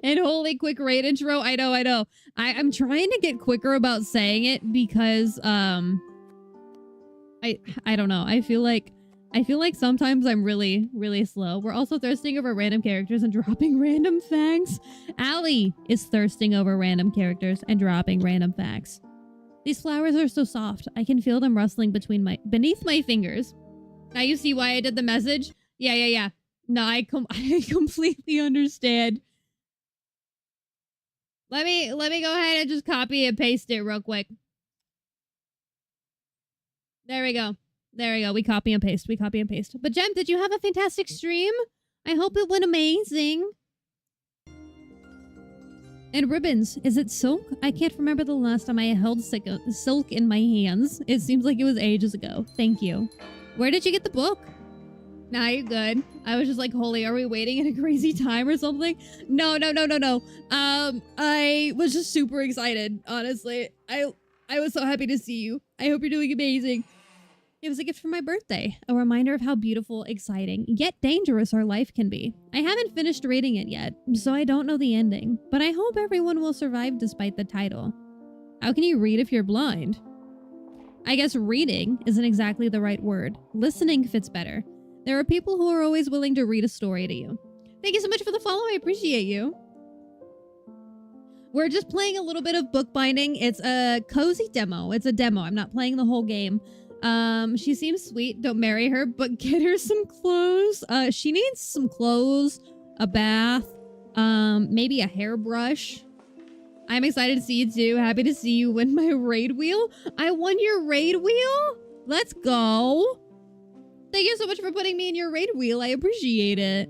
And holy quick raid intro. I know. I'm trying to get quicker about saying it because I don't know. I feel like sometimes I'm really, really slow. We're also thirsting over random characters and dropping random facts. Allie is thirsting over random characters and dropping random facts. These flowers are so soft. I can feel them rustling beneath my fingers. Now you see why I did the message? Yeah. No, I completely understand. Let me go ahead and just copy and paste it real quick. There we go. We copy and paste. But Jem, did you have a fantastic stream? I hope it went amazing. And ribbons. Is it silk? I can't remember the last time I held silk in my hands. It seems like it was ages ago. Thank you. Where did you get the book? Nah, you're good. I was just like, holy, are we waiting at a crazy time or something? No. I was just super excited, honestly. I was so happy to see you. I hope you're doing amazing. It was a gift for my birthday. A reminder of how beautiful, exciting, yet dangerous our life can be. I haven't finished reading it yet, so I don't know the ending. But I hope everyone will survive despite the title. How can you read if you're blind? I guess reading isn't exactly the right word. Listening fits better. There are people who are always willing to read a story to you. Thank you so much for the follow. I appreciate you. We're just playing a little bit of bookbinding. It's a cozy demo. It's a demo. I'm not playing the whole game. She seems sweet. Don't marry her, but get her some clothes. She needs some clothes, a bath, maybe a hairbrush. I'm excited to see you too. Happy to see you win my raid wheel. I won your raid wheel? Let's go. Thank you so much for putting me in your raid wheel. I appreciate it.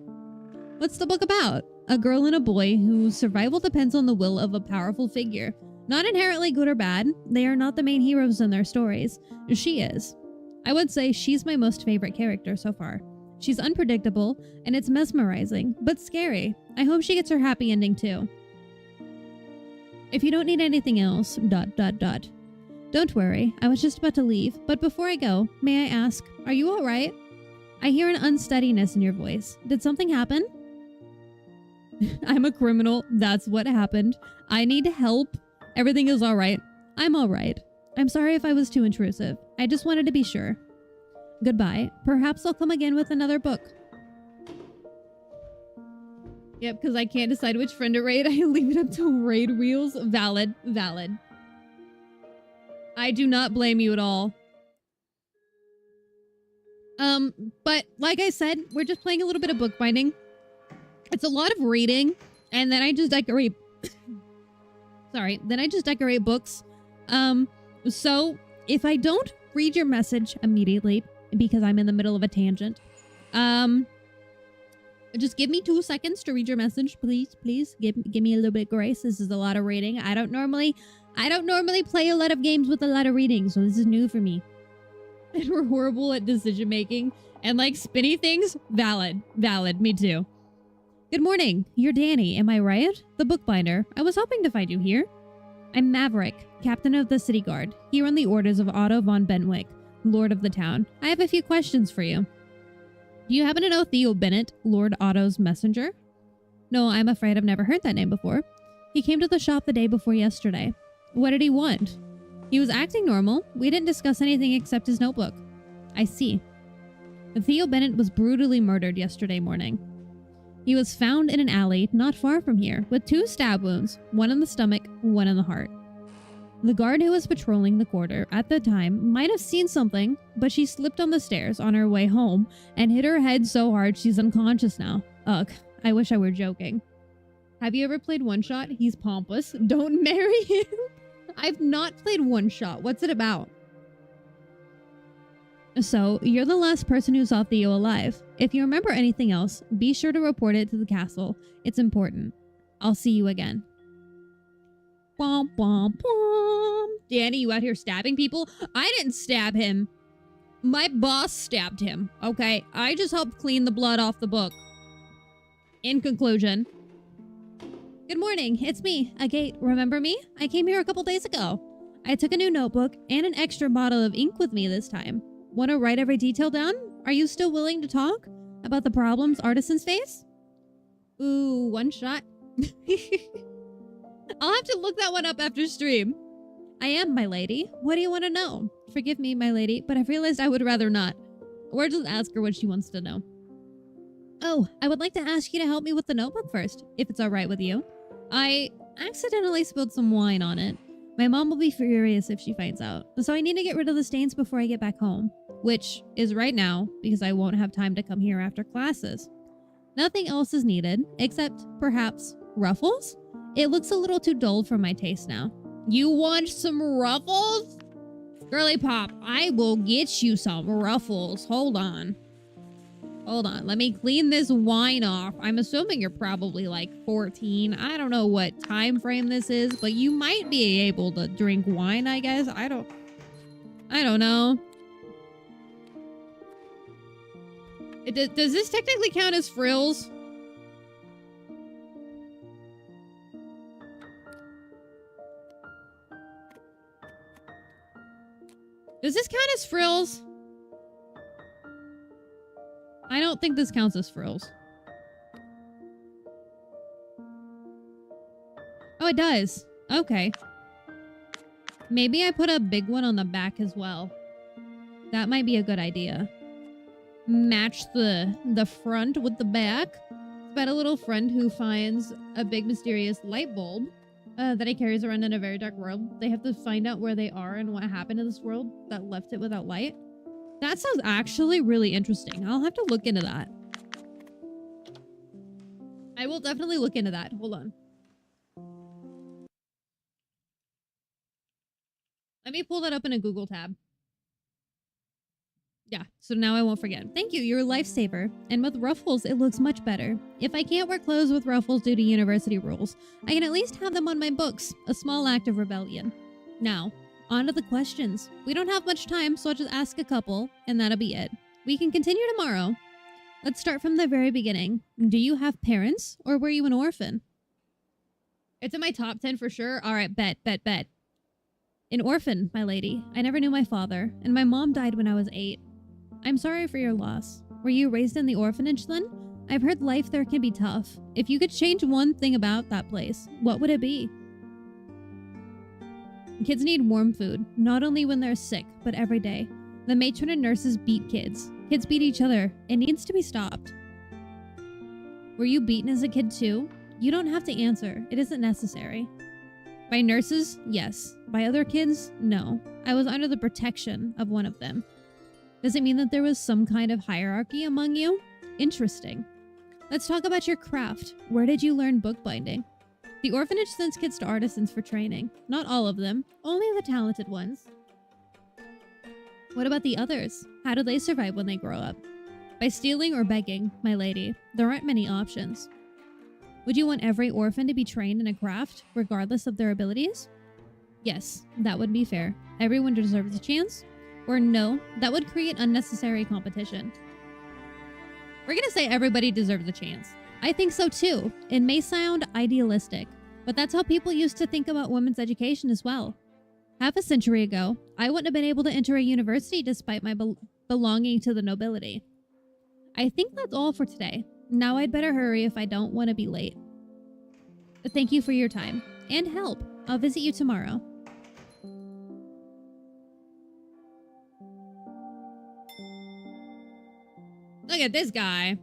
What's the book about? A girl and a boy whose survival depends on the will of a powerful figure. Not inherently good or bad. They are not the main heroes in their stories. She is. I would say she's my most favorite character so far. She's unpredictable, and it's mesmerizing, but scary. I hope she gets her happy ending too. If you don't need anything else, ... Don't worry, I was just about to leave, but before I go, may I ask, are you alright? I hear an unsteadiness in your voice. Did something happen? I'm a criminal. That's what happened. I need help. Everything is alright. I'm alright. I'm sorry if I was too intrusive. I just wanted to be sure. Goodbye. Perhaps I'll come again with another book. Yep, because I can't decide which friend to raid. I leave it up to raid wheels. Valid. Valid. I do not blame you at all. But like I said, we're just playing a little bit of bookbinding. It's a lot of reading, and then I just decorate... Sorry, then I just decorate books. So if I don't read your message immediately, because I'm in the middle of a tangent, just give me 2 seconds to read your message, please. Please give me a little bit of grace. This is a lot of reading. I don't normally play a lot of games with a lot of reading, so this is new for me. And we're horrible at decision making and like spinny things. Valid. Valid. Me too. Good morning. You're Danny, am I right? The bookbinder. I was hoping to find you here. I'm Maverick, captain of the city guard, here on the orders of Otto von Bentwick, lord of the town. I have a few questions for you. Do you happen to know Theo Bennett, Lord Otto's messenger? No, I'm afraid I've never heard that name before. He came to the shop the day before yesterday. What did he want? He was acting normal. We didn't discuss anything except his notebook. I see. Theo Bennett was brutally murdered yesterday morning. He was found in an alley not far from here, with 2 stab wounds, one in the stomach, one in the heart. The guard who was patrolling the quarter at the time might have seen something, but she slipped on the stairs on her way home and hit her head so hard she's unconscious now. Ugh, I wish I were joking. Have you ever played One Shot? He's pompous. Don't marry him. I've not played One Shot. What's it about? So, you're the last person who saw Theo alive. If you remember anything else, be sure to report it to the castle. It's important. I'll see you again. Bom, bom, bom. Danny, you out here stabbing people? I didn't stab him. My boss stabbed him. Okay, I just helped clean the blood off the book. In conclusion. Good morning, it's me, Agate. Remember me? I came here a couple days ago. I took a new notebook and an extra bottle of ink with me this time. Want to write every detail down? Are you still willing to talk about the problems artisans face? Ooh, One Shot. I'll have to look that one up after stream. I am, my lady. What do you want to know? Forgive me, my lady, but I've realized I would rather not. Or just ask her what she wants to know. Oh, I would like to ask you to help me with the notebook first, if it's alright with you. I accidentally spilled some wine on it. My mom will be furious if she finds out, so I need to get rid of the stains before I get back home. Which is right now, because I won't have time to come here after classes. Nothing else is needed, except, perhaps, ruffles? It looks a little too dull for my taste now. You want some ruffles? Girly Pop, I will get you some ruffles. Hold on. Hold on, let me clean this wine off. I'm assuming you're probably like 14. I don't know what time frame this is, but you might be able to drink wine, I guess. I don't know. Does this technically count as frills? Does this count as frills? I don't think this counts as frills. Oh, it does. Okay. Maybe I put a big one on the back as well. That might be a good idea. Match the front with the back. It's about a little friend who finds a big mysterious light bulb that he carries around in a very dark world. They have to find out where they are and what happened in this world that left it without light. That sounds actually really interesting. I'll have to look into that. I will definitely look into that. Hold on. Let me pull that up in a Google tab. Yeah, so now I won't forget. Thank you, you're a lifesaver. And with ruffles, it looks much better. If I can't wear clothes with ruffles due to university rules, I can at least have them on my books. A small act of rebellion. Now, on to the questions. We don't have much time, so I'll just ask a couple, and that'll be it. We can continue tomorrow. Let's start from the very beginning. Do you have parents, or were you an orphan? It's in my top 10 for sure. All right, bet. An orphan, my lady. I never knew my father, and my mom died when I was 8. I'm sorry for your loss. Were you raised in the orphanage then? I've heard life there can be tough. If you could change one thing about that place, what would it be? Kids need warm food, not only when they're sick, but every day. The matron and nurses beat kids. Kids beat each other. It needs to be stopped. Were you beaten as a kid too? You don't have to answer. It isn't necessary. By nurses? Yes. By other kids? No. I was under the protection of one of them. Does it mean that there was some kind of hierarchy among you? Interesting. Let's talk about your craft. Where did you learn bookbinding? The orphanage sends kids to artisans for training. Not all of them. Only the talented ones. What about the others? How do they survive when they grow up? By stealing or begging, my lady. There aren't many options. Would you want every orphan to be trained in a craft, regardless of their abilities? Yes, that would be fair. Everyone deserves a chance. Or no, that would create unnecessary competition. We're gonna say everybody deserves a chance. I think so too. It may sound idealistic, but that's how people used to think about women's education as well. Half a century ago, I wouldn't have been able to enter a university despite my belonging to the nobility. I think that's all for today. Now I'd better hurry if I don't want to be late. But thank you for your time and help. I'll visit you tomorrow. Look at this guy.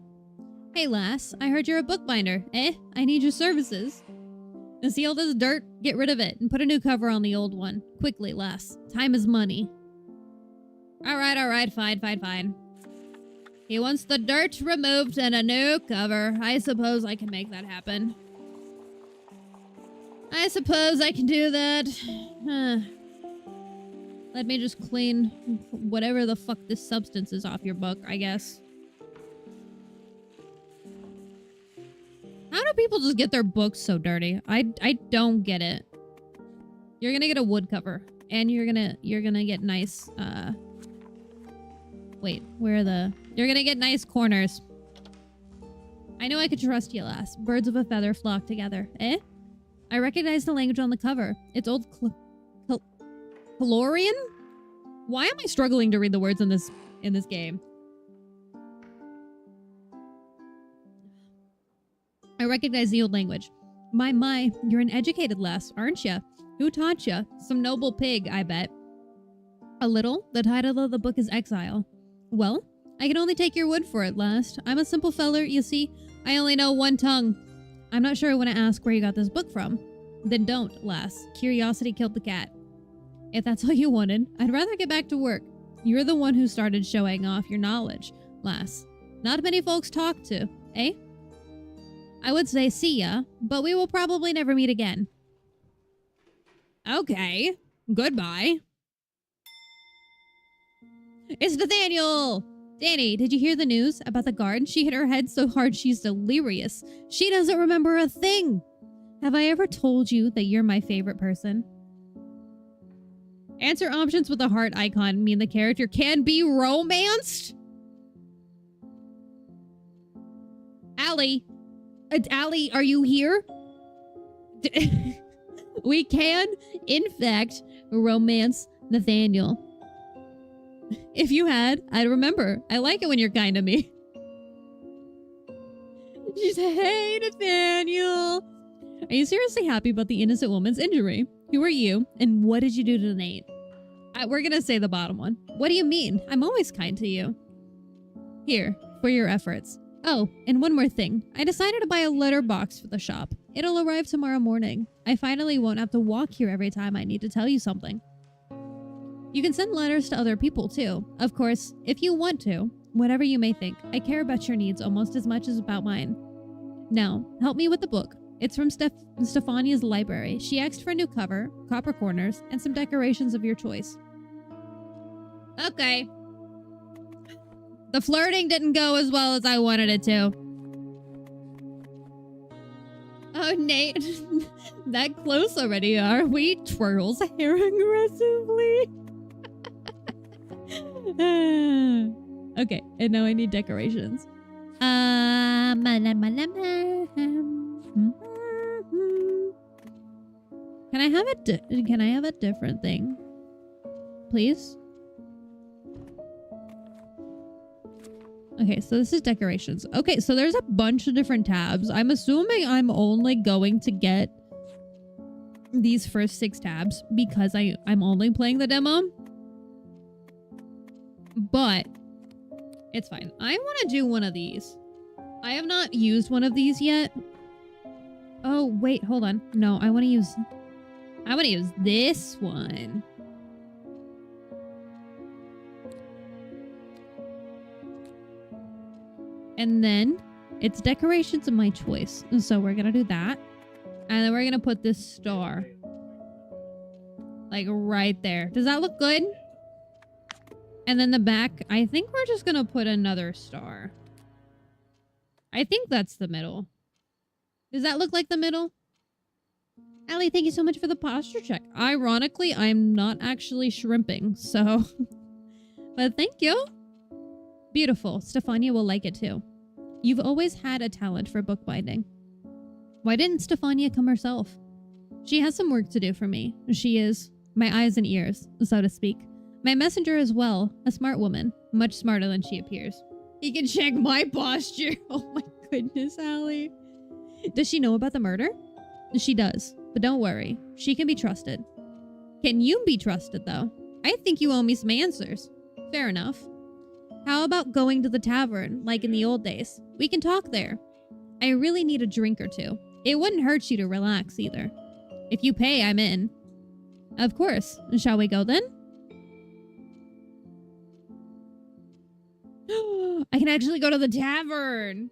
Hey lass, I heard you're a bookbinder. I need your services. Now see all this dirt? Get rid of it and put a new cover on the old one. Quickly, lass. Time is money. Alright, fine. He wants the dirt removed and a new cover. I suppose I can make that happen. I suppose I can do that. Let me just clean whatever the fuck this substance is off your book, I guess. How do people just get their books so dirty? I don't get it. You're gonna get a wood cover. And you're gonna get nice, wait, where are the... You're gonna get nice corners. I know I could trust you, lass. Birds of a feather flock together. I recognize the language on the cover. It's old Calorian? Why am I struggling to read the words in this game? I recognize the old language. My, you're an educated lass, aren't you? Who taught you? Some noble pig, I bet. A little. The title of the book is Exile. Well, I can only take your word for it, lass. I'm a simple feller, you see. I only know one tongue. I'm not sure I want to ask where you got this book from. Then don't, lass. Curiosity killed the cat. If that's all you wanted, I'd rather get back to work. You're the one who started showing off your knowledge, lass. Not many folks talk to, eh? I would say see ya, but we will probably never meet again. Okay. Goodbye. It's Nathaniel! Danny, did you hear the news about the guard? She hit her head so hard she's delirious. She doesn't remember a thing. Have I ever told you that you're my favorite person? Answer options with a heart icon mean the character can be romanced? Allie. Allie, are you here? We can, in fact, romance Nathaniel. If you had, I'd remember. I like it when you're kind to me. She said, hey, Nathaniel. Are you seriously happy about the innocent woman's injury? Who are you, and what did you do to Nate? We're gonna say the bottom one. What do you mean? I'm always kind to you. Here, for your efforts. Oh, and one more thing. I decided to buy a letterbox for the shop. It'll arrive tomorrow morning. I finally won't have to walk here every time I need to tell you something. You can send letters to other people too. Of course, if you want to. Whatever you may think, I care about your needs almost as much as about mine. Now, help me with the book. It's from Stefania's library. She asked for a new cover, copper corners, and some decorations of your choice. Okay. The flirting didn't go as well as I wanted it to. Oh, Nate. That close already, are we? Twirls hair aggressively. Okay, and now I need decorations. Can I have a different thing? Please? Okay, so this is decorations. Okay, so there's a bunch of different tabs. I'm assuming I'm only going to get these first 6 tabs because I'm only playing the demo. But it's fine. I want to do one of these. I have not used one of these yet. Oh, wait, hold on. No, I want to use this one. And then it's decorations of my choice. And so we're going to do that. And then we're going to put this star. Like right there. Does that look good? And then the back, I think we're just going to put another star. I think that's the middle. Does that look like the middle? Allie, thank you so much for the posture check. Ironically, I'm not actually shrimping, so... But thank you. Beautiful. Stefania will like it too. You've always had a talent for bookbinding. Why didn't Stefania come herself? She has some work to do for me. She is my eyes and ears, so to speak. My messenger as well, a smart woman, much smarter than she appears. He can check my posture. Oh my goodness, Allie. Does she know about the murder? She does, but don't worry. She can be trusted. Can you be trusted, though? I think you owe me some answers. Fair enough. How about going to the tavern, like in the old days? We can talk there. I really need a drink or two. It wouldn't hurt you to relax, either. If you pay, I'm in. Of course. Shall we go, then? I can actually go to the tavern!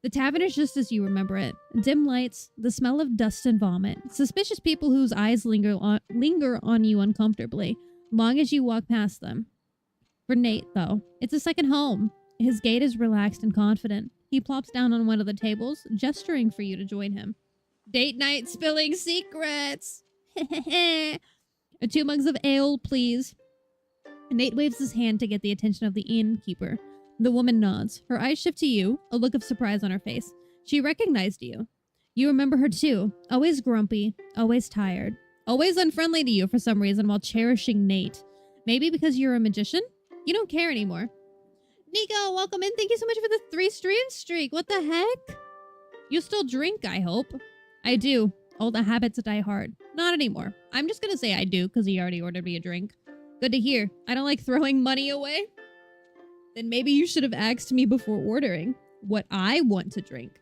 The tavern is just as you remember it. Dim lights, the smell of dust and vomit, suspicious people whose eyes linger on you uncomfortably, long as you walk past them. For Nate, though, it's a second home. His gait is relaxed and confident. He plops down on one of the tables, gesturing for you to join him. Date night spilling secrets! 2 mugs of ale, please. Nate waves his hand to get the attention of the innkeeper. The woman nods. Her eyes shift to you, a look of surprise on her face. She recognized you. You remember her too. Always grumpy, always tired, always unfriendly to you for some reason while cherishing Nate. Maybe because you're a magician? You don't care anymore. Nico, welcome in. Thank you so much for the 3 stream streak. What the heck? You still drink, I hope. I do. Old habits die hard. Not anymore. I'm just gonna say I do because he already ordered me a drink. Good to hear. I don't like throwing money away. Then maybe you should have asked me before ordering what I want to drink.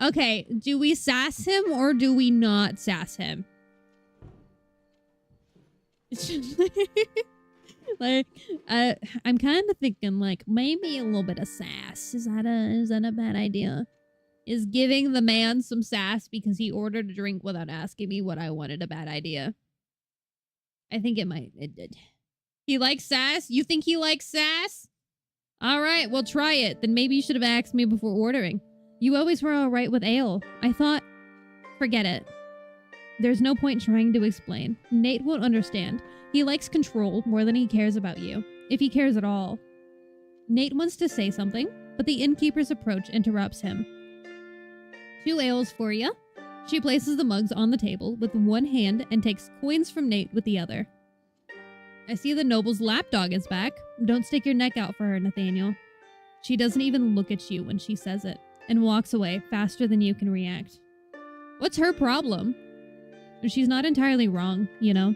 Okay, do we sass him or do we not sass him? Like, I'm kind of thinking like maybe a little bit of sass. Is that a bad idea? Is giving the man some sass because he ordered a drink without asking me what I wanted a bad idea? I think it might. It did. He likes sass? You think he likes sass? All right, we'll try it. Then maybe you should have asked me before ordering. You always were all right with ale. I thought... Forget it. There's no point trying to explain. Nate won't understand. He likes control more than he cares about you. If he cares at all. Nate wants to say something, but the innkeeper's approach interrupts him. 2 ales for you. She places the mugs on the table with one hand and takes coins from Nate with the other. I see the noble's lapdog is back. Don't stick your neck out for her, Nathaniel. She doesn't even look at you when she says it, and walks away faster than you can react. What's her problem? She's not entirely wrong, you know.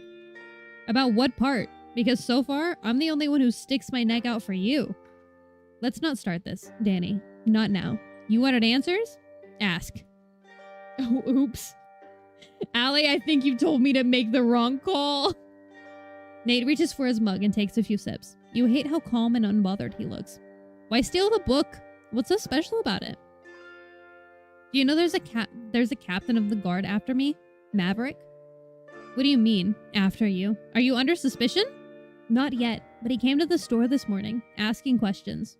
About what part? Because so far, I'm the only one who sticks my neck out for you. Let's not start this, Danny. Not now. You wanted answers? Ask. Oh, oops. Allie, I think you told me to make the wrong call. Nate reaches for his mug and takes a few sips. You hate how calm and unbothered he looks. Why steal the book? What's so special about it? Do you know there's a captain of the guard after me? Maverick? What do you mean, after you? Are you under suspicion? Not yet, but he came to the store this morning, asking questions.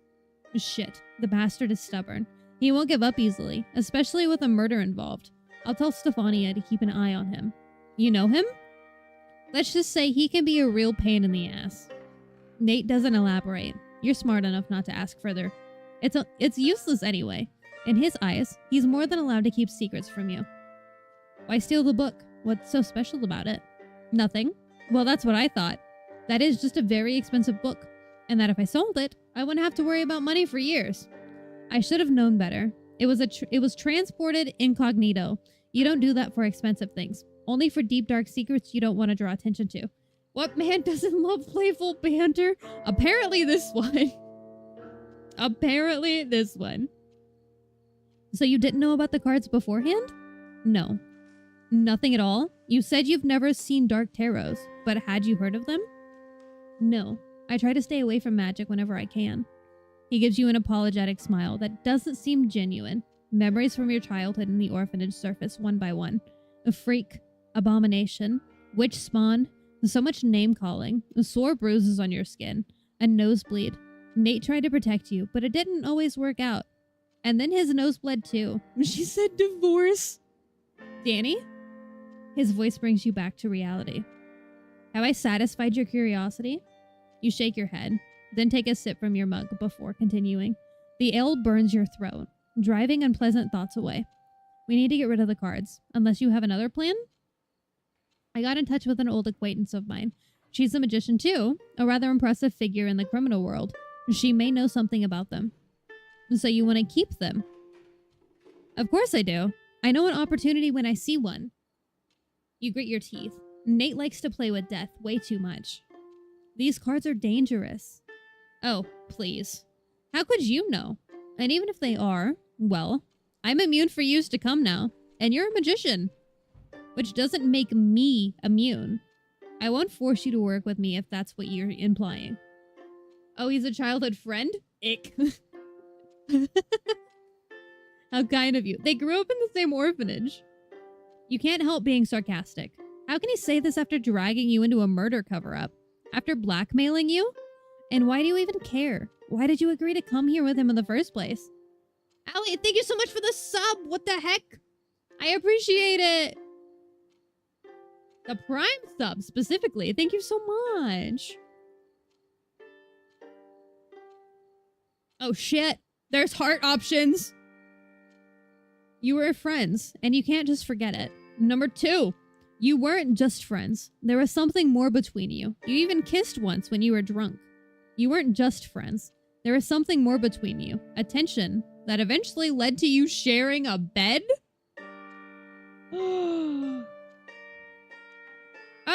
Shit, the bastard is stubborn. He won't give up easily, especially with a murder involved. I'll tell Stefania to keep an eye on him. You know him? Let's just say he can be a real pain in the ass. Nate doesn't elaborate. You're smart enough not to ask further. It's useless anyway. In his eyes, he's more than allowed to keep secrets from you. Why steal the book? What's so special about it? Nothing. Well, that's what I thought. That is just a very expensive book, and that if I sold it, I wouldn't have to worry about money for years. I should have known better. It was transported incognito. You don't do that for expensive things. Only for deep, dark secrets you don't want to draw attention to. What man doesn't love playful banter? Apparently this one. Apparently this one. So you didn't know about the cards beforehand? No. Nothing at all? You said you've never seen dark tarots, but had you heard of them? No. I try to stay away from magic whenever I can. He gives you an apologetic smile that doesn't seem genuine. Memories from your childhood in the orphanage surface one by one. A freak, abomination, witch spawn, so much name-calling, sore bruises on your skin, a nosebleed. Nate tried to protect you, but it didn't always work out. And then his nose bled too. She said divorce. Danny? His voice brings you back to reality. Have I satisfied your curiosity? You shake your head, then take a sip from your mug before continuing. The ale burns your throat, driving unpleasant thoughts away. We need to get rid of the cards, unless you have another plan? I got in touch with an old acquaintance of mine. She's a magician too, a rather impressive figure in the criminal world. She may know something about them. So you want to keep them? Of course I do. I know an opportunity when I see one. You grit your teeth. Nate likes to play with death way too much. These cards are dangerous. Oh, please. How could you know? And even if they are, well, I'm immune for years to come now. And you're a magician. Which doesn't make me immune. I won't force you to work with me if that's what you're implying. Oh, he's a childhood friend? Ick. How kind of you. They grew up in the same orphanage. You can't help being sarcastic. How can he say this after dragging you into a murder cover-up? After blackmailing you? And why do you even care? Why did you agree to come here with him in the first place? Allie, thank you so much for the sub! What the heck? I appreciate it! The Prime sub, specifically. Thank you so much. Oh shit. There's heart options. You were friends, and you can't just forget it. Number 2. You weren't just friends. There was something more between you. You even kissed once when you were drunk. You weren't just friends. There was something more between you. A tension that eventually led to you sharing a bed?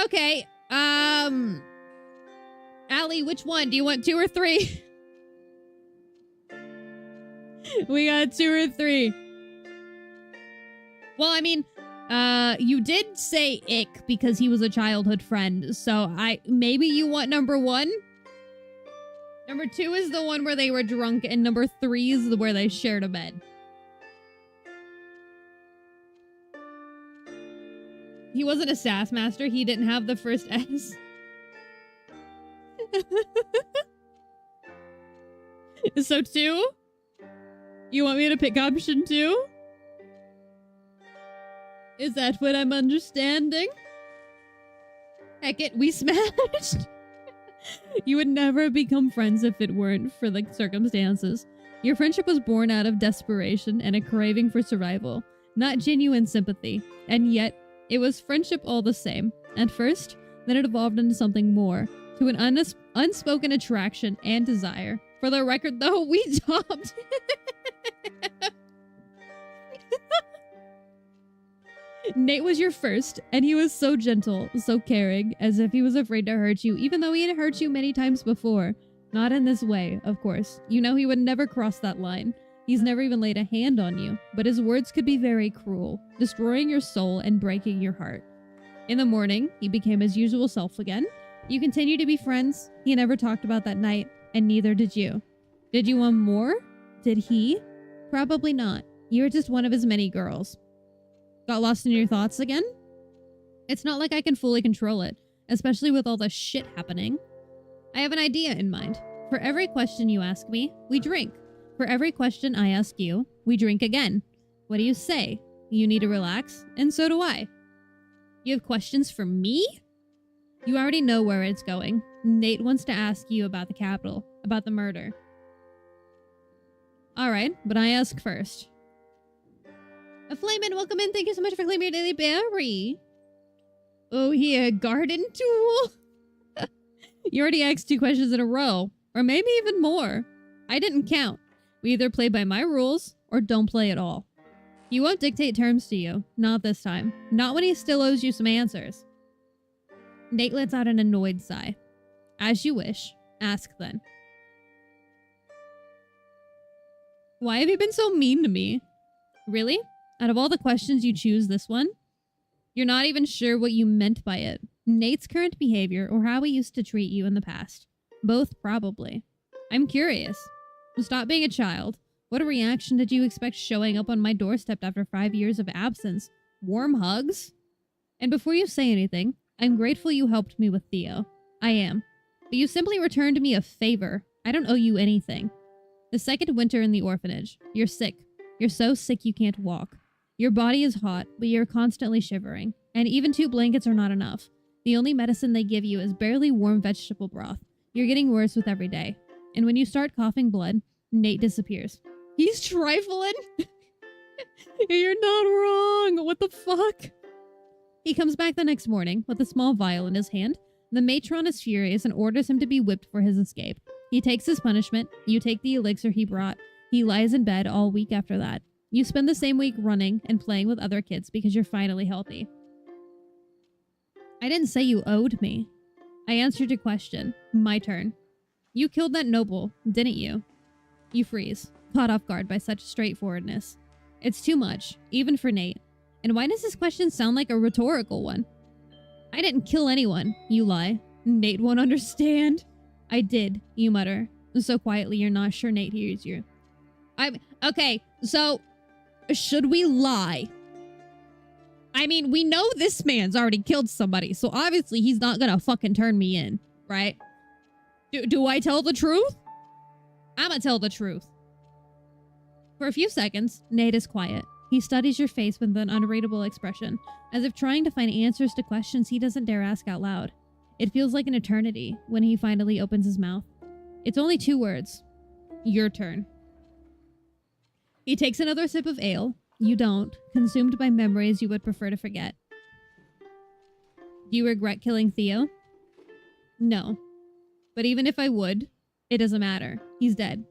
Okay, Allie, which one? Do you want 2 or 3? We got 2 or 3. Well, I mean, you did say ick because he was a childhood friend, so maybe you want number 1? Number 2 is the one where they were drunk, and number 3 is where they shared a bed. He wasn't a sass master. He didn't have the first S. So 2? You want me to pick option 2? Is that what I'm understanding? Heck it, we smashed. You would never become friends if it weren't for the circumstances. Your friendship was born out of desperation and a craving for survival, not genuine sympathy, and yet it was friendship all the same. At first, then it evolved into something more, to an unspoken attraction and desire. For the record, though, we topped. Nate was your first, and he was so gentle, so caring, as if he was afraid to hurt you, even though he had hurt you many times before. Not in this way, of course. You know he would never cross that line. He's never even laid a hand on you, but his words could be very cruel, destroying your soul and breaking your heart. In the morning, he became his usual self again. You continue to be friends. He never talked about that night, and neither did you. Did you want more? Did he? Probably not. You were just one of his many girls. Got lost in your thoughts again? It's not like I can fully control it, especially with all the shit happening. I have an idea in mind. For every question you ask me, we drink. For every question I ask you, we drink again. What do you say? You need to relax, and so do I. You have questions for me? You already know where it's going. Nate wants to ask you about the capital, about the murder. Alright, but I ask first. A Flayman, welcome in. Thank you so much for claiming your daily berry. Oh, yeah, garden tool. You already asked 2 questions in a row. Or maybe even more. I didn't count. We either play by my rules, or don't play at all. He won't dictate terms to you. Not this time. Not when he still owes you some answers. Nate lets out an annoyed sigh. As you wish. Ask then. Why have you been so mean to me? Really? Out of all the questions you choose this one? You're not even sure what you meant by it. Nate's current behavior or how he used to treat you in the past. Both, probably. I'm curious. Stop being a child. What a reaction did you expect showing up on my doorstep after 5 years of absence? Warm hugs? And before you say anything, I'm grateful you helped me with Theo. I am. But you simply returned me a favor. I don't owe you anything. The second winter in the orphanage. You're sick. You're so sick you can't walk. Your body is hot, but you're constantly shivering. And even 2 blankets are not enough. The only medicine they give you is barely warm vegetable broth. You're getting worse with every day. And when you start coughing blood, Nate disappears. He's trifling? You're not wrong. What the fuck? He comes back the next morning with a small vial in his hand. The matron is furious and orders him to be whipped for his escape. He takes his punishment. You take the elixir he brought. He lies in bed all week after that. You spend the same week running and playing with other kids because you're finally healthy. I didn't say you owed me. I answered your question. My turn. You killed that noble, didn't you? You freeze, caught off guard by such straightforwardness. It's too much, even for Nate. And why does this question sound like a rhetorical one? I didn't kill anyone, you lie. Nate won't understand. I did, you mutter, so quietly you're not sure Nate hears you. Okay, so should we lie? I mean, we know this man's already killed somebody, so obviously he's not gonna fucking turn me in, right? Do I tell the truth? I'ma tell the truth. For a few seconds, Nate is quiet. He studies your face with an unreadable expression, as if trying to find answers to questions he doesn't dare ask out loud. It feels like an eternity when he finally opens his mouth. It's only 2 words. Your turn. He takes another sip of ale. You don't, consumed by memories you would prefer to forget. Do you regret killing Theo? No. But even if I would, it doesn't matter. He's dead.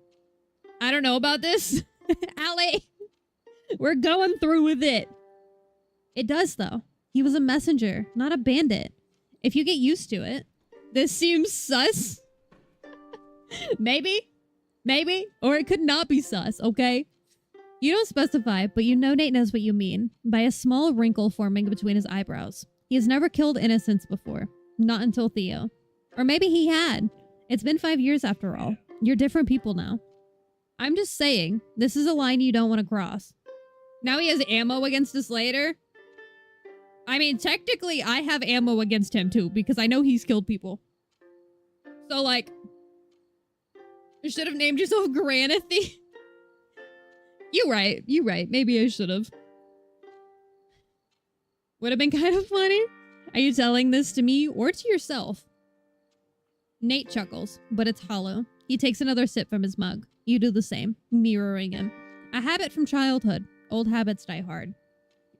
I don't know about this. Allie! We're going through with it. It does, though. He was a messenger, not a bandit. If you get used to it. This seems sus. Maybe. Or it could not be sus, okay? You don't specify, but you know Nate knows what you mean, by a small wrinkle forming between his eyebrows. He has never killed innocents before. Not until Theo. Or maybe he had. It's been 5 years after all. You're different people now. I'm just saying, this is a line you don't want to cross. Now he has ammo against us later? I mean, technically, I have ammo against him too, because I know he's killed people. So, like, you should have named yourself Granathy. You right. Maybe I should have. Would have been kind of funny. Are you telling this to me or to yourself? Nate chuckles, but it's hollow. He takes another sip from his mug. You do the same, mirroring him. A habit from childhood. Old habits die hard.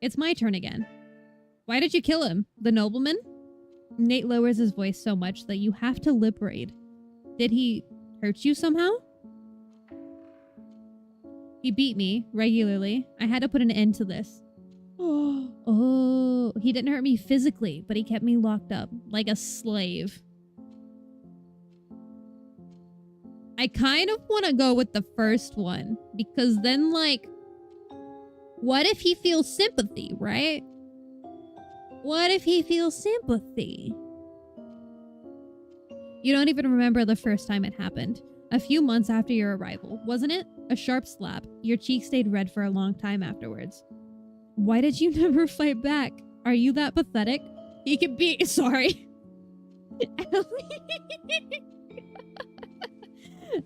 It's my turn again. Why did you kill him? The nobleman? Nate lowers his voice so much that you have to lip read. Did he hurt you somehow? He beat me, regularly. I had to put an end to this. Oh, he didn't hurt me physically, but he kept me locked up, like a slave. I kind of want to go with the first one, because then, like, what if he feels sympathy, right? What if he feels sympathy? You don't even remember the first time it happened. A few months after your arrival, wasn't it? A sharp slap. Your cheek stayed red for a long time afterwards. Why did you never fight back? Are you that pathetic? He could be... Sorry.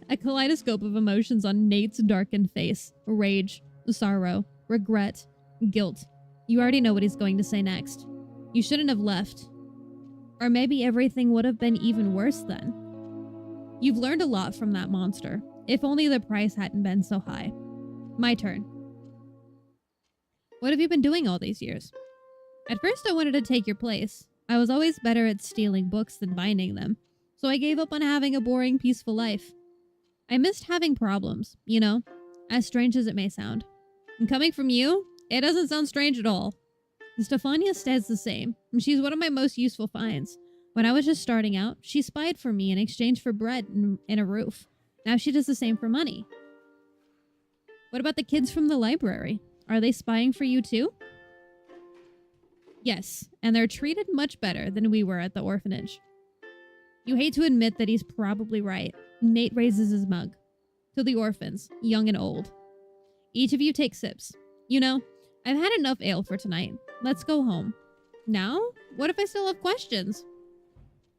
A kaleidoscope of emotions on Nate's darkened face. Rage, sorrow, regret, guilt. You already know what he's going to say next. You shouldn't have left. Or maybe everything would have been even worse then. You've learned a lot from that monster. If only the price hadn't been so high. My turn. What have you been doing all these years? At first I wanted to take your place. I was always better at stealing books than binding them, so I gave up on having a boring, peaceful life. I missed having problems, you know, as strange as it may sound. And coming from you, it doesn't sound strange at all. Stefania stays the same. She's one of my most useful finds. When I was just starting out, she spied for me in exchange for bread and a roof. Now she does the same for money. What about the kids from the library? Are they spying for you too? Yes, and they're treated much better than we were at the orphanage. You hate to admit that he's probably right. Nate raises his mug. To the orphans, young and old. Each of you take sips. You know, I've had enough ale for tonight. Let's go home. Now? What if I still have questions?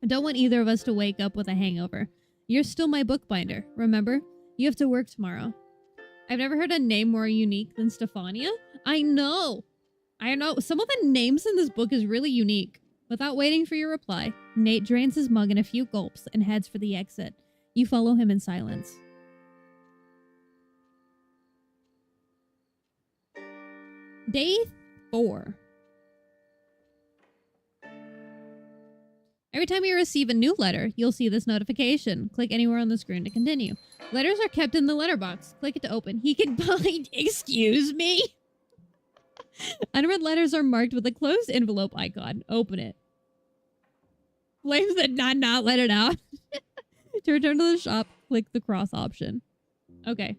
I don't want either of us to wake up with a hangover. You're still my bookbinder, remember? You have to work tomorrow. I've never heard a name more unique than Stefania. I know. Some of the names in this book is really unique. Without waiting for your reply, Nate drains his mug in a few gulps and heads for the exit. You follow him in silence. Day 4. Every time you receive a new letter, you'll see this notification. Click anywhere on the screen to continue. Letters are kept in the letterbox. Click it to open. He can bind. Excuse me? Unread letters are marked with a closed envelope icon. Open it. Flames that not let it out. To return to the shop, click the cross option. Okay.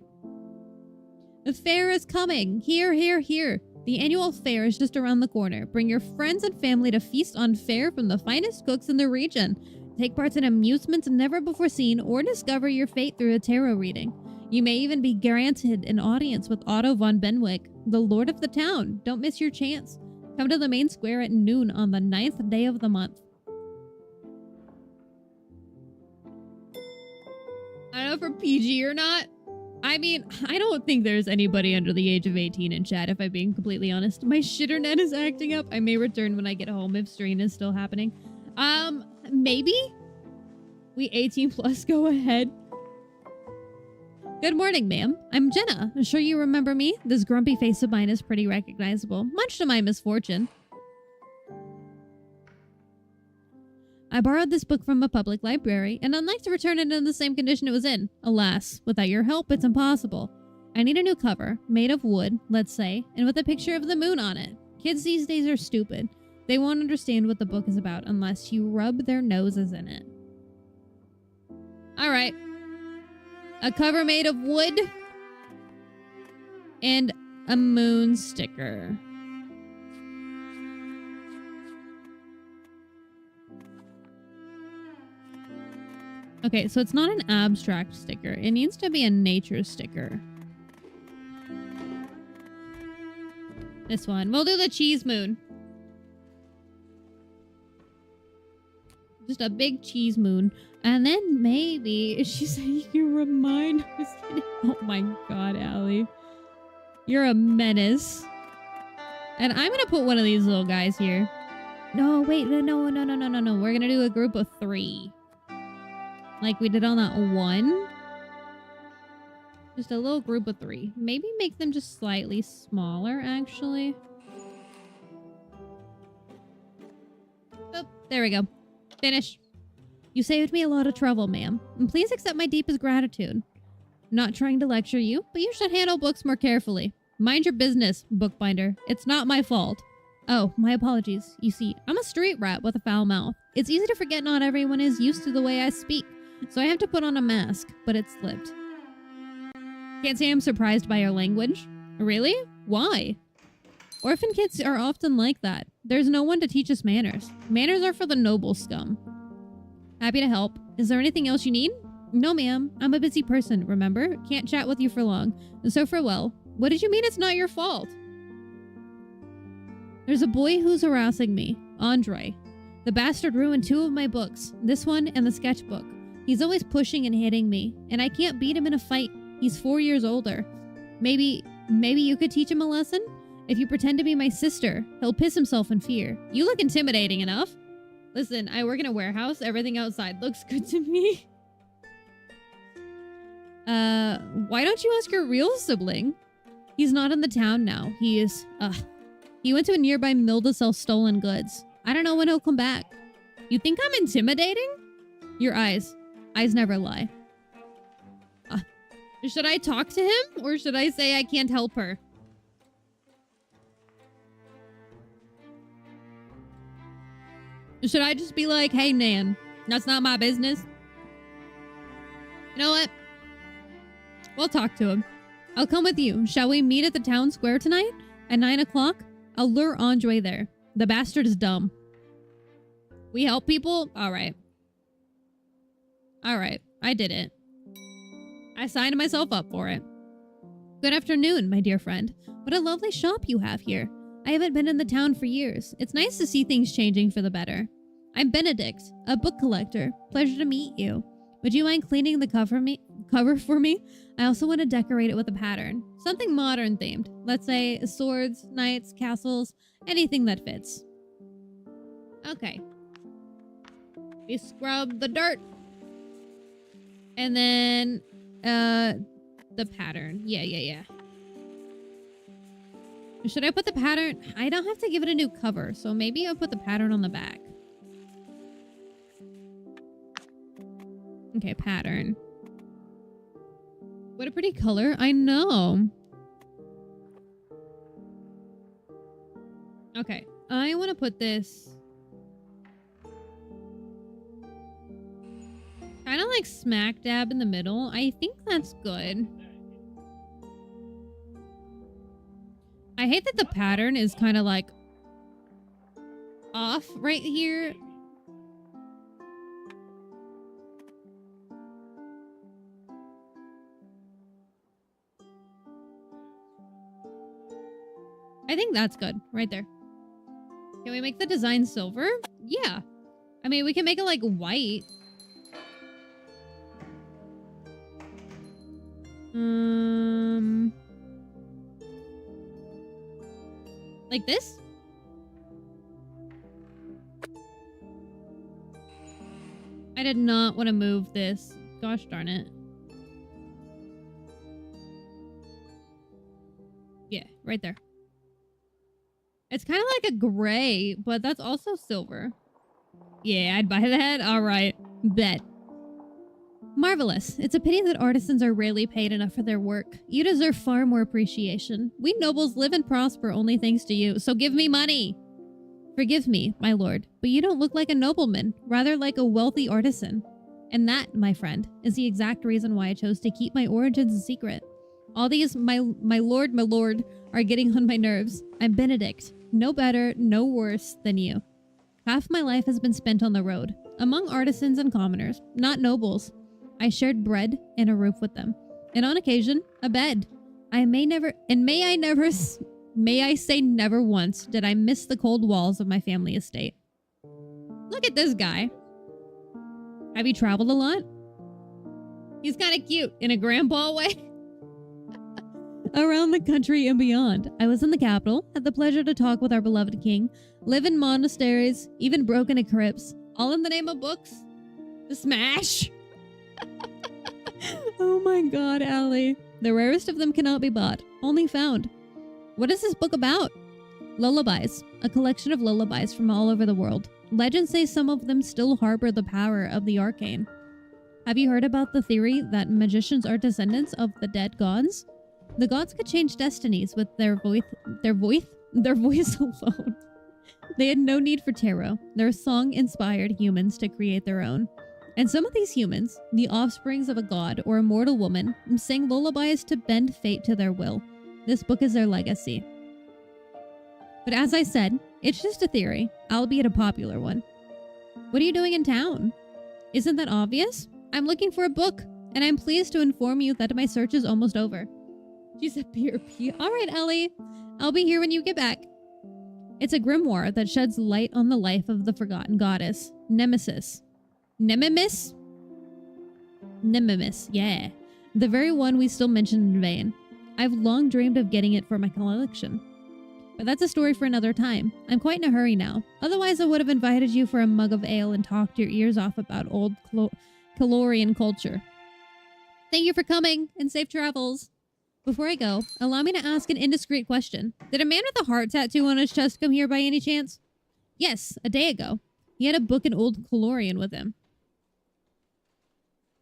The fair is coming. Here, here, here. The annual fair is just around the corner. Bring your friends and family to feast on fare from the finest cooks in the region. Take part in amusements never before seen or discover your fate through a tarot reading. You may even be granted an audience with Otto von Benwick, the lord of the town. Don't miss your chance. Come to the main square at noon on the 9th day of the month. I don't know if we're PG or not. I mean, I don't think there's anybody under the age of 18 in chat, if I'm being completely honest. My shitternet is acting up. I may return when I get home if strain is still happening. Maybe? We 18 plus go ahead. Good morning, ma'am. I'm Jenna. I'm sure you remember me. This grumpy face of mine is pretty recognizable, much to my misfortune. I borrowed this book from a public library, and I'd like to return it in the same condition it was in. Alas, without your help, it's impossible. I need a new cover, made of wood, let's say, and with a picture of the moon on it. Kids these days are stupid. They won't understand what the book is about unless you rub their noses in it. Alright. A cover made of wood and a moon sticker. Okay, so it's not an abstract sticker. It needs to be a nature sticker. This one. We'll do the cheese moon. Just a big cheese moon. And then maybe she said you can remind us. Oh my god, Allie. You're a menace. And I'm gonna put one of these little guys here. No, wait, no. We're gonna do a group of 3. Like we did on that one. Just a little group of 3. Maybe make them just slightly smaller, actually. Oh, there we go. Finish. You saved me a lot of trouble, ma'am. And please accept my deepest gratitude. I'm not trying to lecture you, but you should handle books more carefully. Mind your business, bookbinder. It's not my fault. Oh, my apologies. You see, I'm a street rat with a foul mouth. It's easy to forget not everyone is used to the way I speak. So I have to put on a mask, but it slipped. Can't say I'm surprised by your language. Really? Why? Orphan kids are often like that. There's no one to teach us manners. Manners are for the noble scum. Happy to help. Is there anything else you need? No, ma'am. I'm a busy person, remember? Can't chat with you for long. So farewell. What did you mean it's not your fault? There's a boy who's harassing me. Andre. The bastard ruined 2 of my books. This one and the sketchbook. He's always pushing and hitting me, and I can't beat him in a fight. He's 4 years older. Maybe you could teach him a lesson? If you pretend to be my sister, he'll piss himself in fear. You look intimidating enough. Listen, I work in a warehouse. Everything outside looks good to me. Why don't you ask your real sibling? He's not in the town now. He is, He went to a nearby mill to sell stolen goods. I don't know when he'll come back. You think I'm intimidating? Your eyes. Eyes never lie. Should I talk to him? Or should I say I can't help her? Should I just be like, hey, Nan, that's not my business? You know what? We'll talk to him. I'll come with you. Shall we meet at the town square tonight? At 9 o'clock? I'll lure Andre there. The bastard is dumb. We help people? Alright. Alright. I did it. I signed myself up for it. Good afternoon, my dear friend. What a lovely shop you have here. I haven't been in the town for years. It's nice to see things changing for the better. I'm Benedict, a book collector. Pleasure to meet you. Would you mind cleaning the cover for me? I also want to decorate it with a pattern. Something modern themed. Let's say swords, knights, castles, anything that fits. Okay. We scrub the dirt. And then, the pattern. Yeah. Should I put the pattern? I don't have to give it a new cover, so maybe I'll put the pattern on the back. Okay, pattern. What a pretty color. I know. Okay, I want to put this kind of like smack dab in the middle. I think that's good. I hate that the pattern is kind of like off right here. I think that's good right there. Can we make the design silver? Yeah. I mean, we can make it like white. Like this? I did not want to move this. Gosh darn it. Yeah, right there. It's kind of like a gray, but that's also silver. Yeah, I'd buy that. All right. Bet. Marvelous. It's a pity that artisans are rarely paid enough for their work. You deserve far more appreciation. We nobles live and prosper only thanks to you, so give me money. Forgive me, my lord, but you don't look like a nobleman, rather like a wealthy artisan. And that, my friend, is the exact reason why I chose to keep my origins a secret. All these my lord, are getting on my nerves. I'm Benedict. No better, no worse than you. Half my life has been spent on the road, among artisans and commoners, not nobles. I shared bread and a roof with them, and on occasion, a bed. May I say never once did I miss the cold walls of my family estate. Look at this guy. Have you traveled a lot? He's kind of cute in a grandpa way. Around the country and beyond. I was in the capital, had the pleasure to talk with our beloved king, live in monasteries, even broke into crypts, all in the name of books. The smash. Oh my god, Allie. The rarest of them cannot be bought, only found. What is this book about? Lullabies, a collection of lullabies from all over the world. Legends say some of them still harbor the power of the arcane. Have you heard about the theory that magicians are descendants of the dead gods? The gods could change destinies with their voice alone. They had no need for tarot. Their song inspired humans to create their own. And some of these humans, the offsprings of a god or a mortal woman, sang lullabies to bend fate to their will. This book is their legacy. But as I said, it's just a theory, albeit a popular one. What are you doing in town? Isn't that obvious? I'm looking for a book, and I'm pleased to inform you that my search is almost over. She said PRP. All right, Ellie. I'll be here when you get back. It's a grimoire that sheds light on the life of the forgotten goddess, Nemesis. Nemesis, yeah. The very one we still mention in vain. I've long dreamed of getting it for my collection. But that's a story for another time. I'm quite in a hurry now. Otherwise, I would have invited you for a mug of ale and talked your ears off about old Calorian culture. Thank you for coming, and safe travels. Before I go, allow me to ask an indiscreet question. Did a man with a heart tattoo on his chest come here by any chance? Yes, a day ago. He had a book and old Colorian with him.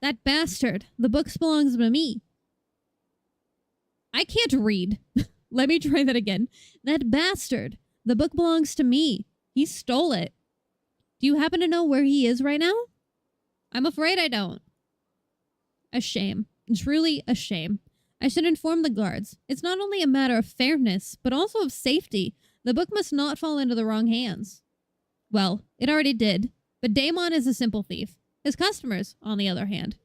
That bastard. The books belongs to me. I can't read. Let me try that again. That bastard. The book belongs to me. He stole it. Do you happen to know where he is right now? I'm afraid I don't. A shame. Truly a shame. I should inform the guards. It's not only a matter of fairness, but also of safety. The book must not fall into the wrong hands. Well, it already did. But Daemon is a simple thief. His customers, on the other hand.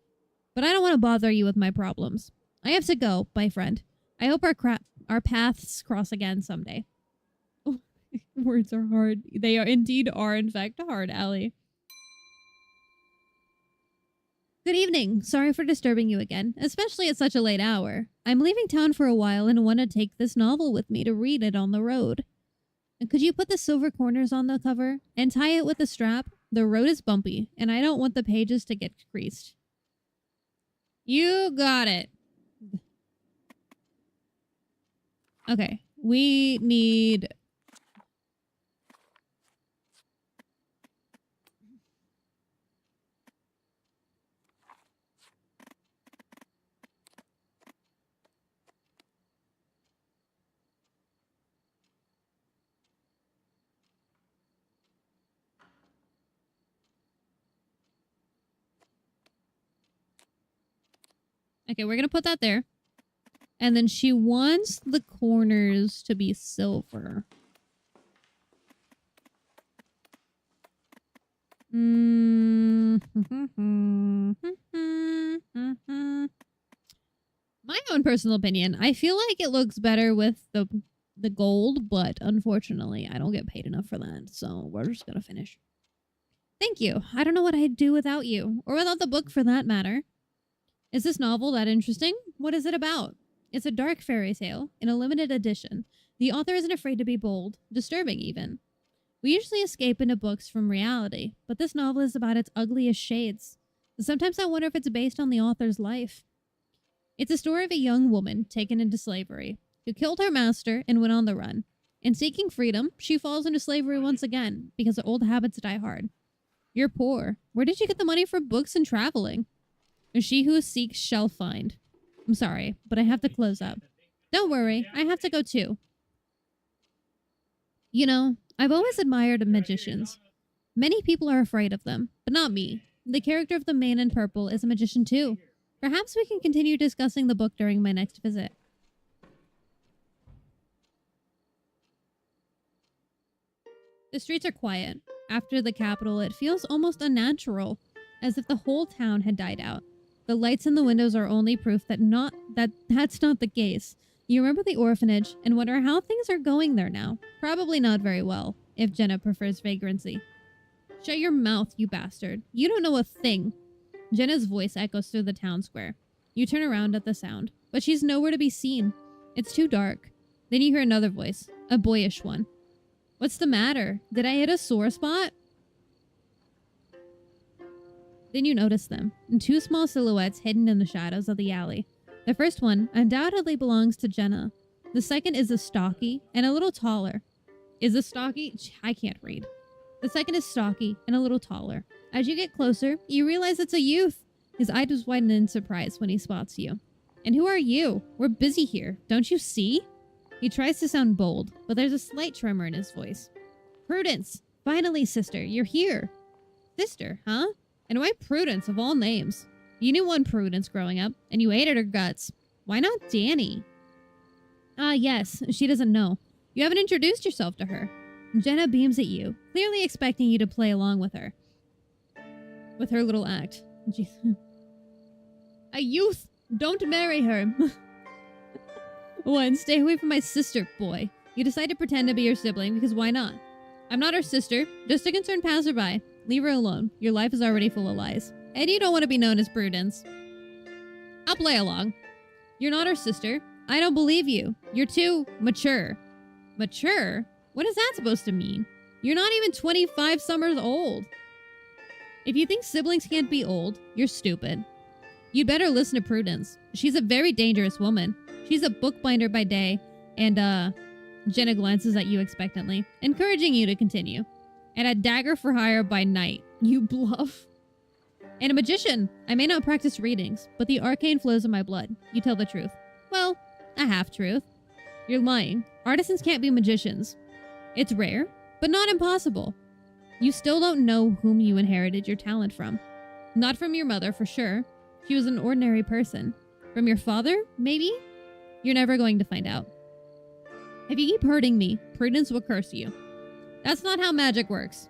But I don't want to bother you with my problems. I have to go, my friend. I hope our paths cross again someday. Oh, words are hard. They are indeed in fact hard, Allie. Good evening. Sorry for disturbing you again, especially at such a late hour. I'm leaving town for a while and want to take this novel with me to read it on the road. And could you put the silver corners on the cover and tie it with a strap? The road is bumpy, and I don't want the pages to get creased. You got it. Okay, we need... Okay, we're going to put that there. And then she wants the corners to be silver. My own personal opinion, I feel like it looks better with the gold, but unfortunately, I don't get paid enough for that, so we're just going to finish. Thank you. I don't know what I'd do without you, or without the book for that matter. Is this novel that interesting? What is it about? It's a dark fairy tale in a limited edition. The author isn't afraid to be bold, disturbing even. We usually escape into books from reality, but this novel is about its ugliest shades. Sometimes I wonder if it's based on the author's life. It's a story of a young woman taken into slavery, who killed her master and went on the run. In seeking freedom, she falls into slavery once again, because her old habits die hard. You're poor. Where did you get the money for books and traveling? She who seeks shall find. I'm sorry, but I have to close up. Don't worry, I have to go too. You know, I've always admired magicians. Many people are afraid of them, but not me. The character of the man in purple is a magician too. Perhaps we can continue discussing the book during my next visit. The streets are quiet. After the capital, it feels almost unnatural, as if the whole town had died out. The lights in the windows are only proof that that's not the case. You remember the orphanage and wonder how things are going there now. Probably not very well, if Jenna prefers vagrancy. Shut your mouth, you bastard. You don't know a thing. Jenna's voice echoes through the town square. You turn around at the sound, but she's nowhere to be seen. It's too dark. Then you hear another voice, a boyish one. What's the matter? Did I hit a sore spot? Then you notice them, in two small silhouettes hidden in the shadows of the alley. The first one undoubtedly belongs to Jenna. The second is a stocky and a little taller. I can't read. The second is stocky and a little taller. As you get closer, you realize it's a youth. His eyes widen in surprise when he spots you. And who are you? We're busy here. Don't you see? He tries to sound bold, but there's a slight tremor in his voice. Prudence! Finally, sister, you're here. Sister, huh? And why Prudence of all names? You knew one Prudence growing up, and you hated her guts. Why not Danny? Ah, yes, she doesn't know. You haven't introduced yourself to her. Jenna beams at you, clearly expecting you to play along with her. With her little act. A youth! Don't marry her! 1. Stay away from my sister, boy. You decide to pretend to be your sibling, because why not? I'm not her sister, just a concerned passerby. Leave her alone. Your life is already full of lies. And you don't want to be known as Prudence. I'll play along. You're not her sister. I don't believe you. You're too mature. Mature? What is that supposed to mean? You're not even 25 summers old. If you think siblings can't be old, you're stupid. You'd better listen to Prudence. She's a very dangerous woman. She's a bookbinder by day, and Jenna glances at you expectantly, encouraging you to continue. And a dagger for hire by night. You bluff. And a magician. I may not practice readings, but the arcane flows in my blood. You tell the truth. Well, a half-truth. You're lying. Artisans can't be magicians. It's rare, but not impossible. You still don't know whom you inherited your talent from. Not from your mother, for sure. She was an ordinary person. From your father, maybe? You're never going to find out. If you keep hurting me, Prudence will curse you. That's not how magic works.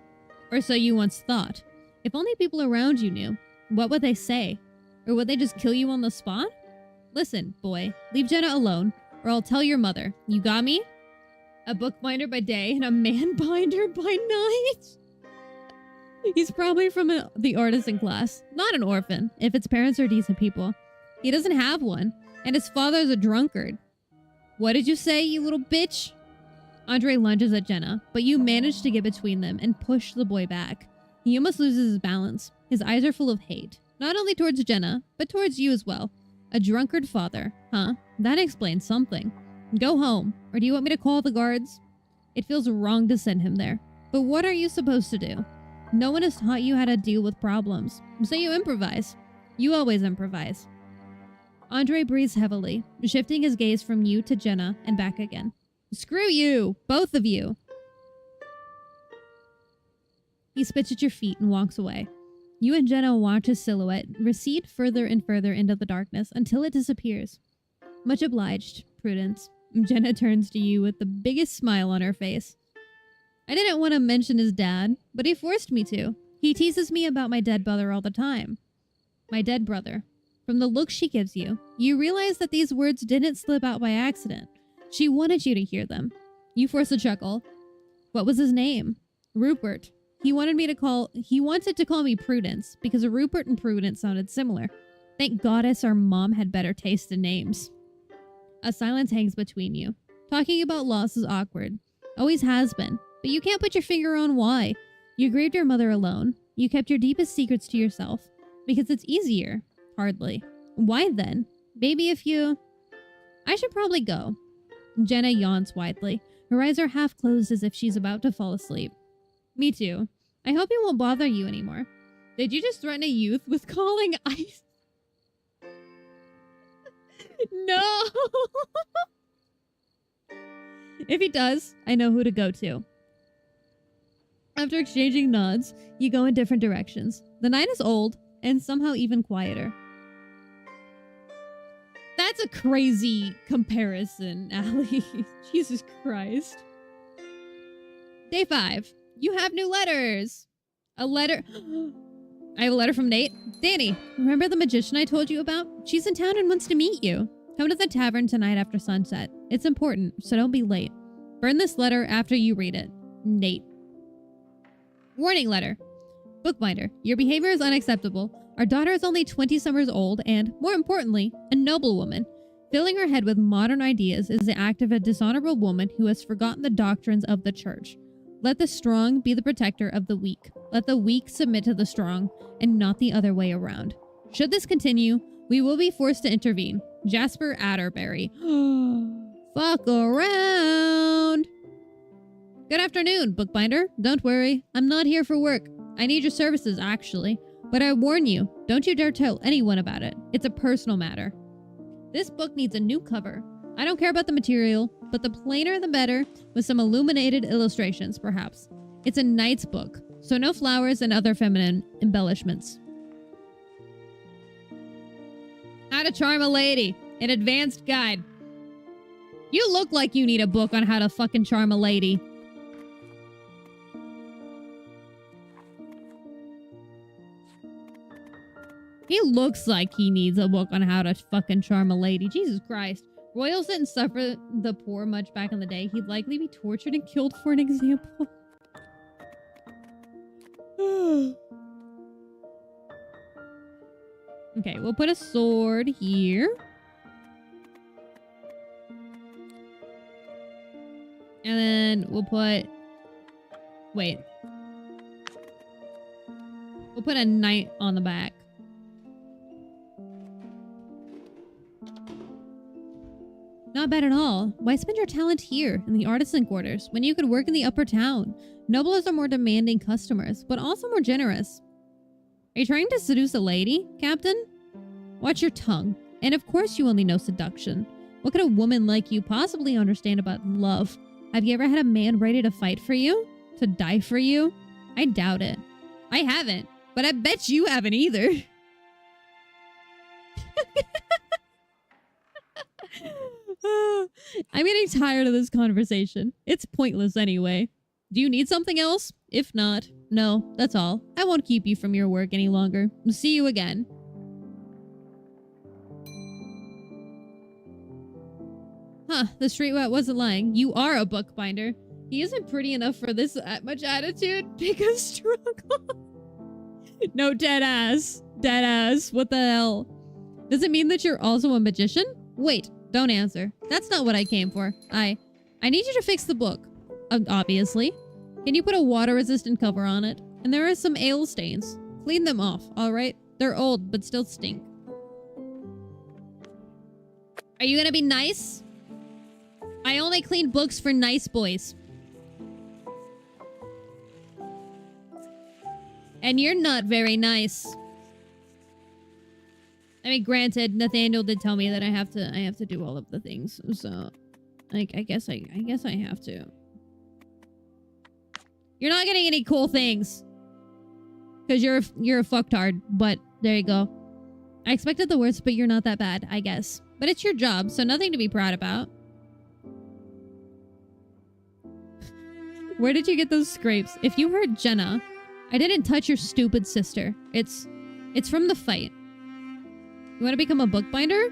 Or so you once thought. If only people around you knew, what would they say? Or would they just kill you on the spot? Listen, boy, leave Jenna alone, or I'll tell your mother. You got me? A bookbinder by day and a man-binder by night? He's probably from the artisan class. Not an orphan, if its parents are decent people. He doesn't have one, and his father's a drunkard. What did you say, you little bitch? Andre lunges at Jenna, but you manage to get between them and push the boy back. He almost loses his balance. His eyes are full of hate. Not only towards Jenna, but towards you as well. A drunkard father, huh? That explains something. Go home, or do you want me to call the guards? It feels wrong to send him there. But what are you supposed to do? No one has taught you how to deal with problems, so you improvise. You always improvise. Andre breathes heavily, shifting his gaze from you to Jenna and back again. Screw you! Both of you! He spits at your feet and walks away. You and Jenna watch his silhouette recede further and further into the darkness until it disappears. Much obliged, Prudence. Jenna turns to you with the biggest smile on her face. I didn't want to mention his dad, but he forced me to. He teases me about my dead brother all the time. My dead brother. From the look she gives you, you realize that these words didn't slip out by accident. She wanted you to hear them. You force a chuckle. What was his name? Rupert. He wanted to call me Prudence, because Rupert and Prudence sounded similar. Thank goddess our mom had better taste in names. A silence hangs between you. Talking about loss is awkward. Always has been. But you can't put your finger on why. You grieved your mother alone. You kept your deepest secrets to yourself. Because it's easier. Hardly. Why then? Maybe if you... I should probably go. Jenna yawns widely. Her eyes are half closed as if she's about to fall asleep. Me too. I hope it won't bother you anymore. Did you just threaten a youth with calling ice? No! If he does, I know who to go to. After exchanging nods, you go in different directions. The night is old, and somehow even quieter. That's a crazy comparison, Allie. Jesus Christ. Day 5. You have new letters. A letter... I have a letter from Nate. Danny, remember the magician I told you about? She's in town and wants to meet you. Come to the tavern tonight after sunset. It's important, so don't be late. Burn this letter after you read it. Nate. Warning letter. Bookbinder, your behavior is unacceptable. Our daughter is only 20 summers old and, more importantly, a noble woman. Filling her head with modern ideas is the act of a dishonorable woman who has forgotten the doctrines of the church. Let the strong be the protector of the weak. Let the weak submit to the strong, and not the other way around. Should this continue, we will be forced to intervene. Jasper Atterbury. Fuck around! Good afternoon, Bookbinder. Don't worry, I'm not here for work. I need your services, actually. But I warn you, don't you dare tell anyone about it. It's a personal matter. This book needs a new cover. I don't care about the material, but the plainer the better, with some illuminated illustrations, perhaps. It's a knight's book, so no flowers and other feminine embellishments. How to Charm a Lady, an advanced guide. You look like you need a book on how to fucking charm a lady. He looks like he needs a book on how to fucking charm a lady. Jesus Christ. Royals didn't suffer the poor much back in the day. He'd likely be tortured and killed for an example. Okay, we'll put a sword here. And then we'll put... Wait. We'll put a knight on the back. Not bad at all. Why spend your talent here, in the artisan quarters, when you could work in the upper town? Nobles are more demanding customers, but also more generous. Are you trying to seduce a lady, Captain? Watch your tongue. And of course you only know seduction. What could a woman like you possibly understand about love? Have you ever had a man ready to fight for you? To die for you? I doubt it. I haven't, but I bet you haven't either. I'm getting tired of this conversation. It's pointless anyway. Do you need something else? If not, no, that's all. I won't keep you from your work any longer. See you again. Huh, the street rat wasn't lying. You are a bookbinder. He isn't pretty enough for this much attitude. Pick a struggle. No, dead ass. Dead ass. What the hell? Does it mean that you're also a magician? Wait, don't answer. That's not what I came for. I need you to fix the book. Obviously. Can you put a water-resistant cover on it? And there are some ale stains. Clean them off, alright? They're old, but still stink. Are you gonna be nice? I only clean books for nice boys. And you're not very nice. I mean, granted, Nathaniel did tell me that I have to do all of the things, so I guess I have to. You're not getting any cool things, because you're a fucktard. But there you go. I expected the worst, but you're not that bad, I guess. But it's your job, so nothing to be proud about. Where did you get those scrapes? If you hurt Jenna, I didn't touch your stupid sister. It's from the fight. You want to become a bookbinder?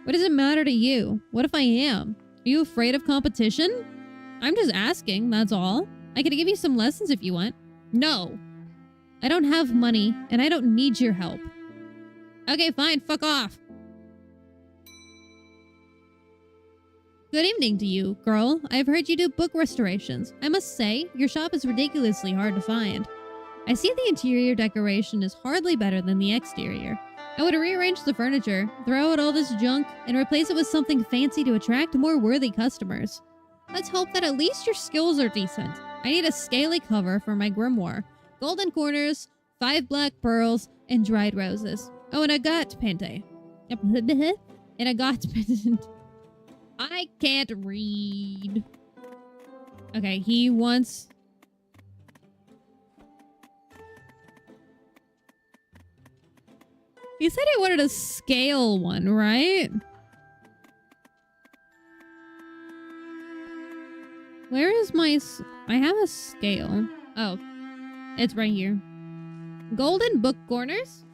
What does it matter to you? What if I am? Are you afraid of competition? I'm just asking, that's all. I could give you some lessons if you want. No. I don't have money, and I don't need your help. Okay, fine, fuck off. Good evening to you, girl. I've heard you do book restorations. I must say, your shop is ridiculously hard to find. I see the interior decoration is hardly better than the exterior. I would rearrange the furniture, throw out all this junk, and replace it with something fancy to attract more worthy customers. Let's hope that at least your skills are decent. I need a scaly cover for my grimoire. Golden corners, 5 black pearls, and dried roses. Oh, and a got pente. And a got pendant. I can't read. Okay, he wants... He said he wanted a scale one, right? Where is my... I have a scale. Oh. It's right here. Golden book corners?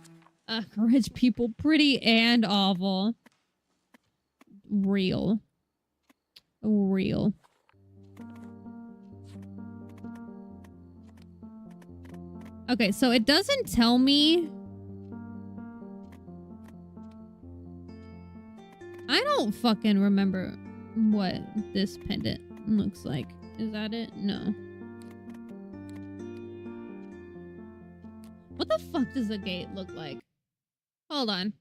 Ugh, rich people. Pretty and awful. Real. Real. Okay, so it doesn't tell me... I don't fucking remember what this pendant looks like. Is that it? No. What the fuck does the gate look like? Hold on.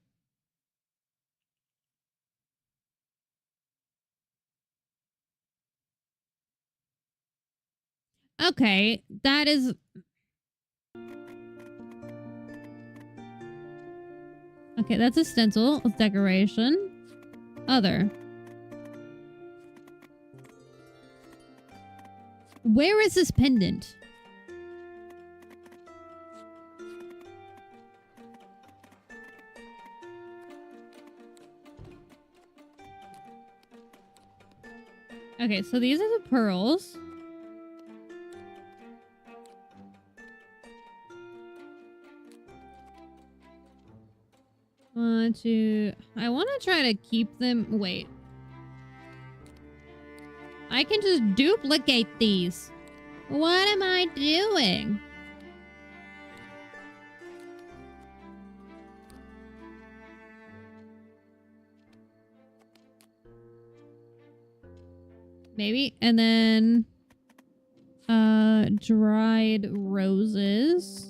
Okay, that is... Okay, that's a stencil with decoration. Other. Where is this pendant? Okay, so these are the pearls. I want to try to keep them... Wait. I can just duplicate these. What am I doing? Maybe. And then... dried roses.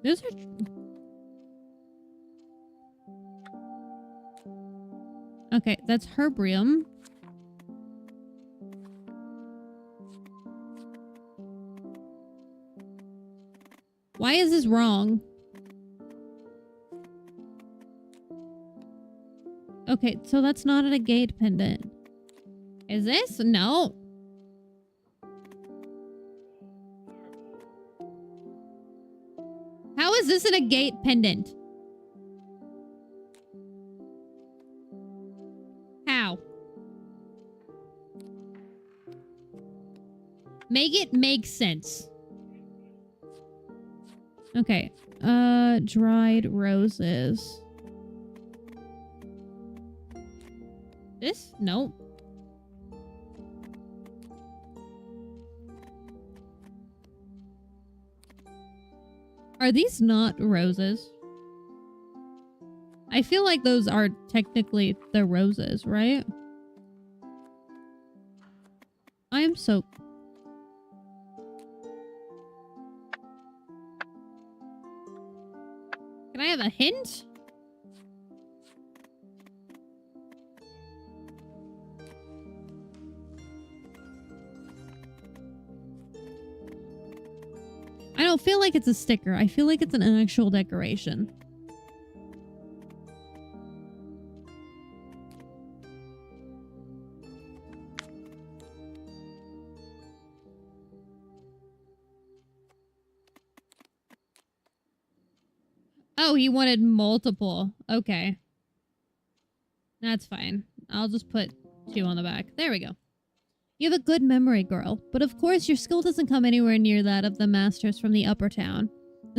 Those are... Okay, that's herbrium. Why is this wrong? Okay, so that's not an agate pendant. Is this? No. How is this an agate pendant? How? Make it make sense. Okay. Dried roses. This? Nope. Are these not roses? I feel like those are technically the roses, right? I am so... Can I have a hint? I don't feel like it's a sticker. I feel like it's an actual decoration. Oh, he wanted multiple. Okay. That's fine. I'll just put 2 on the back. There we go. You have a good memory, girl, but of course your skill doesn't come anywhere near that of the masters from the upper town.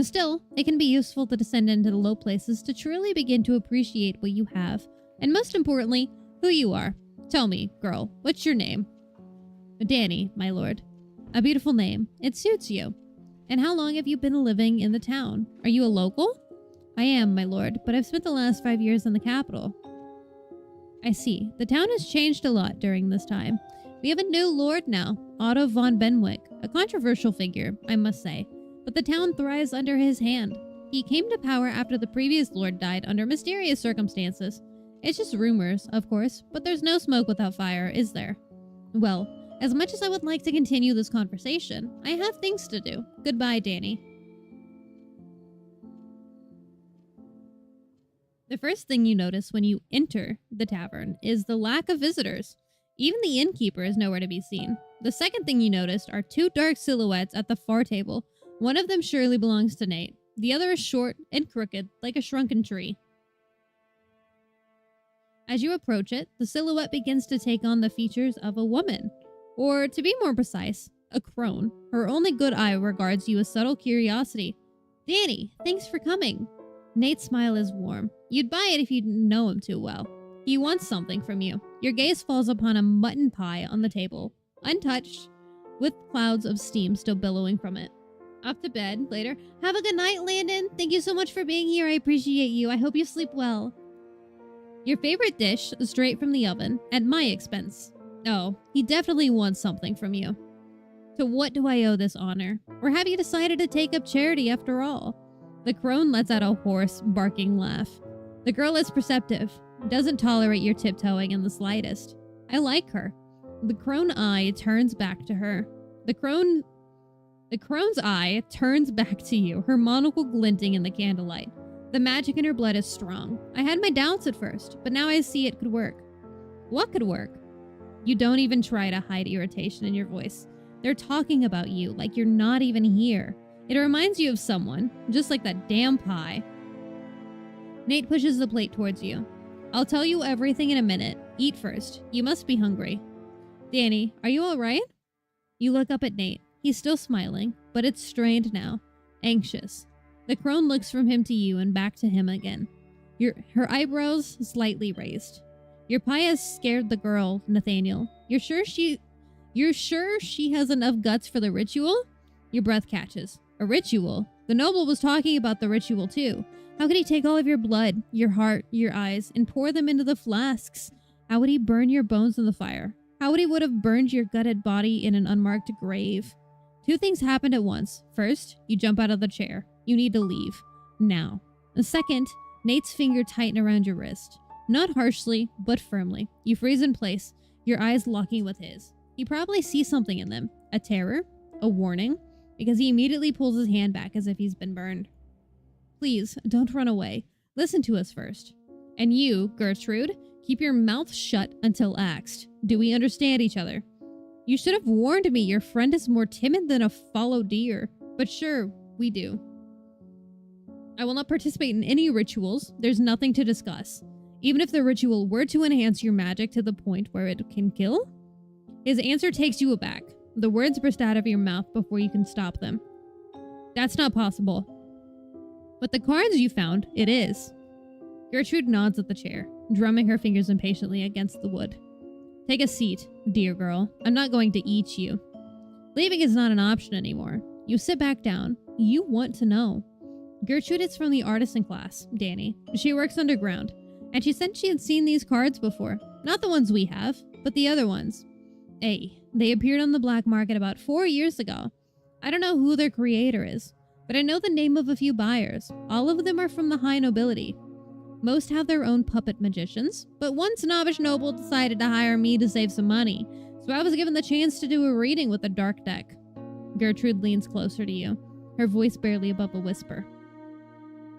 Still, it can be useful to descend into the low places to truly begin to appreciate what you have, and most importantly, who you are. Tell me, girl, what's your name? Danny, my lord. A beautiful name. It suits you. And how long have you been living in the town? Are you a local? I am, my lord, but I've spent the last 5 years in the capital. I see. The town has changed a lot during this time. We have a new lord now, Otto von Benwick, a controversial figure, I must say, but the town thrives under his hand. He came to power after the previous lord died under mysterious circumstances. It's just rumors, of course, but there's no smoke without fire, is there? Well, as much as I would like to continue this conversation, I have things to do. Goodbye, Danny. The first thing you notice when you enter the tavern is the lack of visitors. Even the innkeeper is nowhere to be seen. The second thing you noticed are 2 dark silhouettes at the far table. One of them surely belongs to Nate. The other is short and crooked, like a shrunken tree. As you approach it, the silhouette begins to take on the features of a woman. Or, to be more precise, a crone. Her only good eye regards you with subtle curiosity. Danny, thanks for coming. Nate's smile is warm. You'd buy it if you didn't know him too well. He wants something from you. Your gaze falls upon a mutton pie on the table, untouched, with clouds of steam still billowing from it. Off to bed later. Have a good night, Landon. Thank you so much for being here. I appreciate you. I hope you sleep well. Your favorite dish, straight from the oven, at my expense. Oh, he definitely wants something from you. To what do I owe this honor? Or have you decided to take up charity after all? The crone lets out a hoarse, barking laugh. The girl is perceptive, doesn't tolerate your tiptoeing in the slightest. I like her. The crone eye turns back to her. The crone's eye turns back to you, her monocle glinting in the candlelight. The magic in her blood is strong. I had my doubts at first, but now I see it could work. What could work? You don't even try to hide irritation in your voice. They're talking about you like you're not even here. It reminds you of someone, just like that damn pie. Nate pushes the plate towards you. I'll tell you everything in a minute. Eat first. You must be hungry. Danny, are you alright? You look up at Nate. He's still smiling, but it's strained now. Anxious. The crone looks from him to you and back to him again. Her eyebrows slightly raised. Your pie has scared the girl, Nathaniel. You're sure she has enough guts for the ritual? Your breath catches. A ritual? The noble was talking about the ritual too. How could he take all of your blood, your heart, your eyes, and pour them into the flasks? How would he burn your bones in the fire? How would he have burned your gutted body in an unmarked grave? 2 things happened at once. First, you jump out of the chair. You need to leave. Now. The second, Nate's finger tightened around your wrist. Not harshly, but firmly. You freeze in place, your eyes locking with his. He probably sees something in them. A terror, a warning, because he immediately pulls his hand back as if he's been burned. Please, don't run away. Listen to us first. And you, Gertrude, keep your mouth shut until asked. Do we understand each other? You should have warned me your friend is more timid than a fallow deer. But sure, we do. I will not participate in any rituals. There's nothing to discuss. Even if the ritual were to enhance your magic to the point where it can kill? His answer takes you aback. The words burst out of your mouth before you can stop them. That's not possible. But the cards you found, it is. Gertrude nods at the chair, drumming her fingers impatiently against the wood. Take a seat, dear girl. I'm not going to eat you. Leaving is not an option anymore. You sit back down. You want to know. Gertrude is from the artisan class, Danny. She works underground, and she said she had seen these cards before. Not the ones we have, but the other ones. They appeared on the black market about 4 years ago. I don't know who their creator is, but I know the name of a few buyers. All of them are from the high nobility. Most have their own puppet magicians, but one snobbish noble decided to hire me to save some money, so I was given the chance to do a reading with a dark deck. Gertrude leans closer to you, her voice barely above a whisper.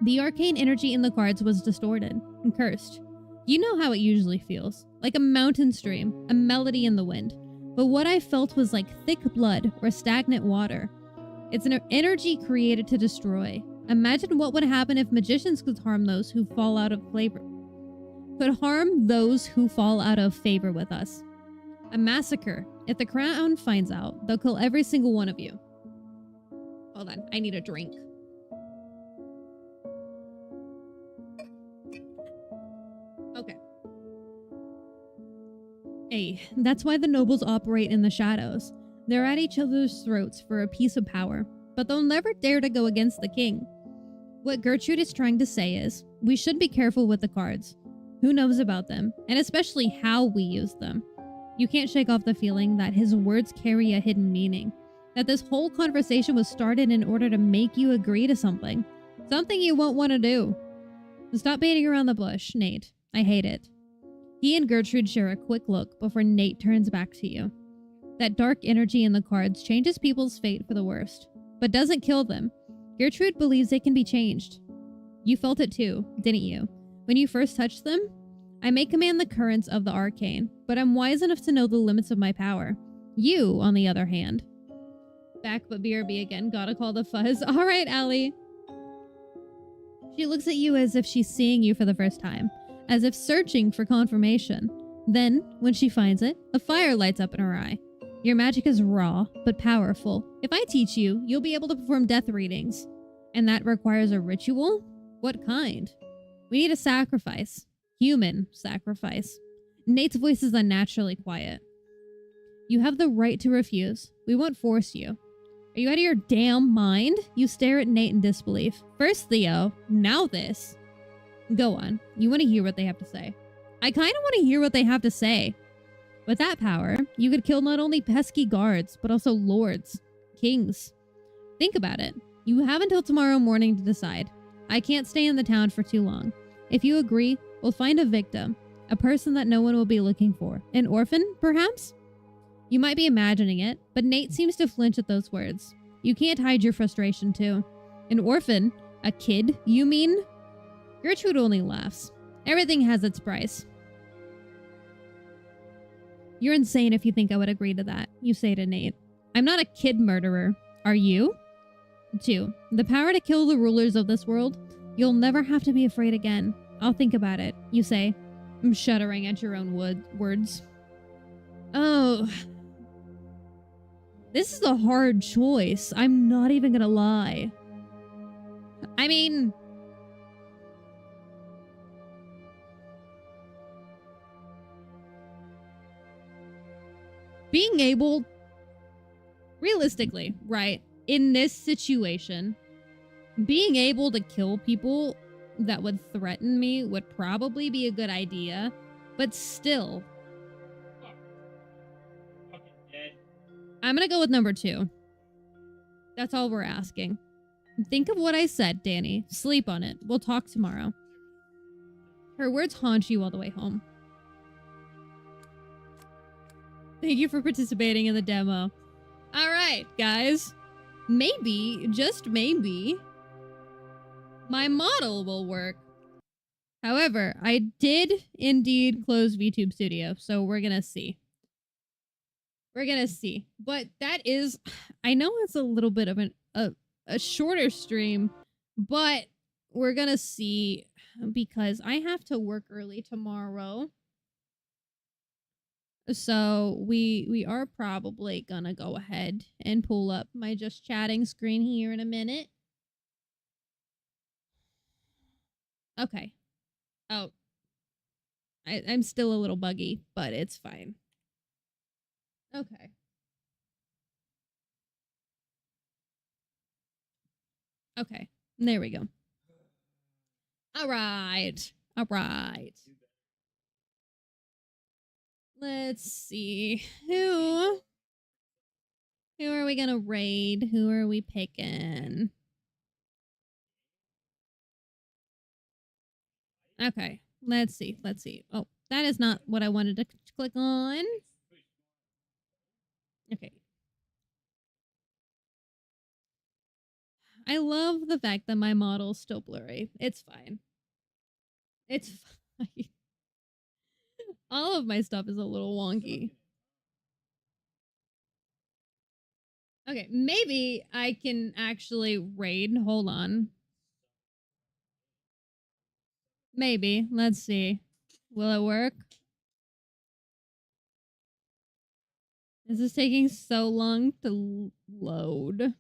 The arcane energy in the cards was distorted and cursed. You know how it usually feels, like a mountain stream, a melody in the wind. But what I felt was like thick blood or stagnant water. It's an energy created to destroy. Imagine what would happen if magicians could harm those who fall out of favor. With us. A massacre. If the crown finds out, they'll kill every single one of you. Hold on, I need a drink. Okay. That's why the nobles operate in the shadows. They're at each other's throats for a piece of power, but they'll never dare to go against the king. What Gertrude is trying to say is, we should be careful with the cards. Who knows about them, and especially how we use them. You can't shake off the feeling that his words carry a hidden meaning. That this whole conversation was started in order to make you agree to something. Something you won't want to do. Stop beating around the bush, Nate. I hate it. He and Gertrude share a quick look before Nate turns back to you. That dark energy in the cards changes people's fate for the worst, but doesn't kill them. Gertrude believes they can be changed. You felt it too, didn't you? When you first touched them? I may command the currents of the arcane, but I'm wise enough to know the limits of my power. You, on the other hand. Back but BRB again, gotta call the fuzz. Alright, Allie. She looks at you as if she's seeing you for the first time, as if searching for confirmation. Then, when she finds it, a fire lights up in her eye. Your magic is raw, but powerful. If I teach you, you'll be able to perform death readings. And that requires a ritual? What kind? We need a sacrifice. Human sacrifice. Nate's voice is unnaturally quiet. You have the right to refuse. We won't force you. Are you out of your damn mind? You stare at Nate in disbelief. First Theo, now this. Go on. You want to hear what they have to say. I kind of want to hear what they have to say. With that power, you could kill not only pesky guards, but also lords, kings. Think about it. You have until tomorrow morning to decide. I can't stay in the town for too long. If you agree, we'll find a victim, a person that no one will be looking for. An orphan, perhaps? You might be imagining it, but Nate seems to flinch at those words. You can't hide your frustration too. An orphan? A kid, you mean? Gertrude only laughs. Everything has its price. You're insane if you think I would agree to that, you say to Nate. I'm not a kid murderer. Are you? 2. The power to kill the rulers of this world. You'll never have to be afraid again. I'll think about it, you say. I'm shuddering at your own words. Oh. This is a hard choice. I'm not even gonna lie. I mean... being able... realistically, right? In this situation, being able to kill people that would threaten me would probably be a good idea. But still... I'm gonna go with number 2. That's all we're asking. Think of what I said, Danny. Sleep on it. We'll talk tomorrow. Her words haunt you all the way home. Thank you for participating in the demo. All right, guys. Maybe, just maybe, my model will work. However, I did indeed close VTube Studio, so we're gonna see. We're gonna see. But that is, I know it's a little bit of a shorter stream, but we're gonna see because I have to work early tomorrow. So we are probably gonna go ahead and pull up my just chatting screen here in a minute. Okay. Oh. I'm still a little buggy, but it's fine. Okay. Okay. There we go. All right. All right. Let's see. Who are we gonna raid? Who are we picking? Okay. Let's see. Let's see. Oh, that is not what I wanted to click on. Okay. I love the fact that my model's still blurry. It's fine. It's fine. All of my stuff is a little wonky. Okay, maybe I can actually raid. Hold on. Maybe. Let's see. Will it work? This is taking so long to load.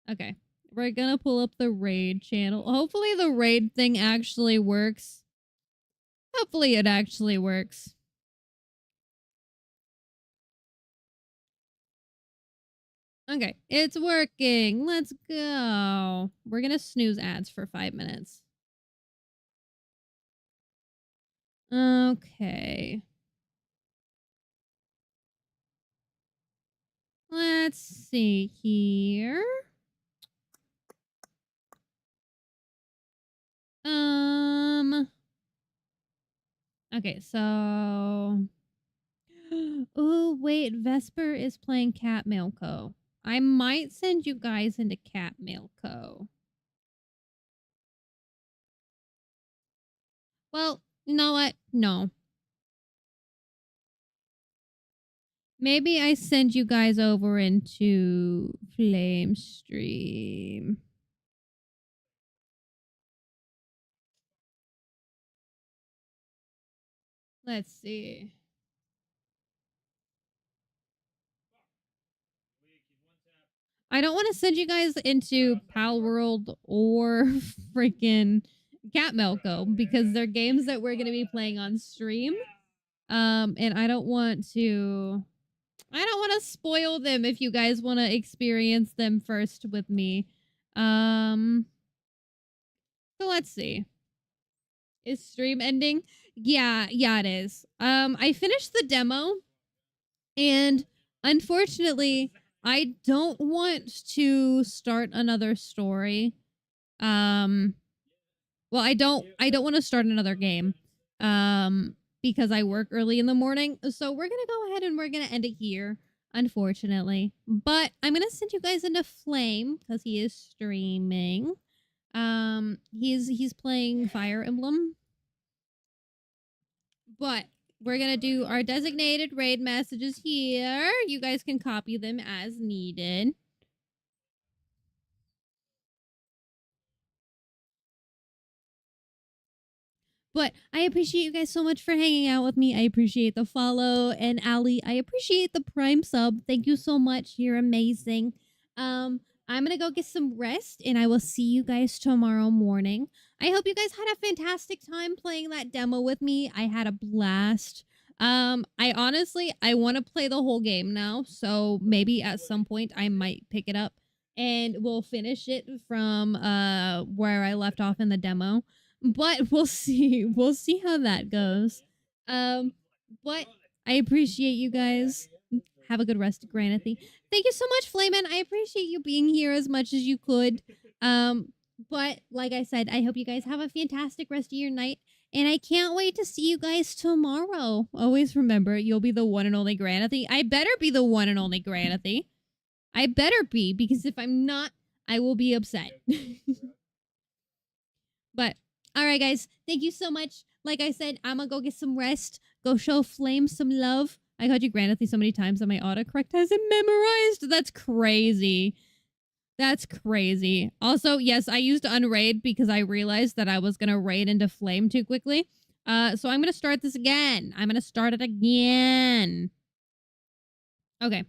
Okay. We're gonna pull up the raid channel. Hopefully the raid thing actually works. Hopefully it actually works. Okay, it's working. Let's go. We're gonna snooze ads for 5 minutes. Okay. Let's see here. Okay, so oh wait, Vesper is playing Cat Mail Co. I might send you guys into Cat Mail Co. Well, you know what? No. Maybe I send you guys over into Flame Stream. Let's see. I don't want to send you guys into Pal World or freaking Cat Melco because they're games that we're going to be playing on stream. And I don't want to spoil them if you guys want to experience them first with me. So let's see. Is stream ending? Yeah, it is. I finished the demo and unfortunately I don't want to start another story. Well, I don't want to start another game. Because I work early in the morning. So we're going to go ahead and we're going to end it here, unfortunately. But I'm going to send you guys into Flame because he is streaming. He's playing Fire Emblem. But we're going to do our designated raid messages here. You guys can copy them as needed. But I appreciate you guys so much for hanging out with me. I appreciate the follow. And Ali, I appreciate the Prime sub. Thank you so much. You're amazing. I'm going to go get some rest and I will see you guys tomorrow morning. I hope you guys had a fantastic time playing that demo with me. I had a blast. I want to play the whole game now. So maybe at some point I might pick it up and we'll finish it from where I left off in the demo. But we'll see. We'll see how that goes. But I appreciate you guys. Have a good rest, Granathy. Thank you so much, Flayman. I appreciate you being here as much as you could. But like I said, I hope you guys have a fantastic rest of your night. And I can't wait to see you guys tomorrow. Always remember, you'll be the one and only Granathy. I better be the one and only Granathy. I better be, because if I'm not, I will be upset. But, alright, guys. Thank you so much. Like I said, I'm gonna go get some rest. Go show Flame some love. I called you Granathy so many times that my autocorrect has it memorized. That's crazy. That's crazy. Also, yes, I used unraid because I realized that I was gonna raid into Flame too quickly. So I'm gonna start this again. I'm gonna start it again. Okay.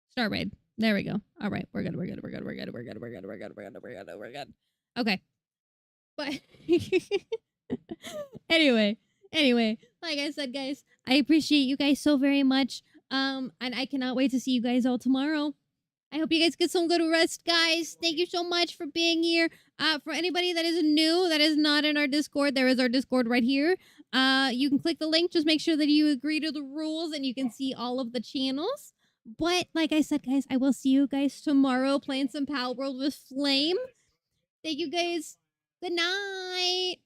Start raid. There we go. All right, we're good. We're good. Okay. But anyway, like I said, guys, I appreciate you guys so very much. And I cannot wait to see you guys all tomorrow. I hope you guys get some good rest, guys. Thank you so much for being here. For anybody that is new, that is not in our Discord, there is our Discord right here. You can click the link. Just make sure that you agree to the rules and you can see all of the channels. But like I said, guys, I will see you guys tomorrow playing some Pal World with Flame. Thank you, guys. Good night.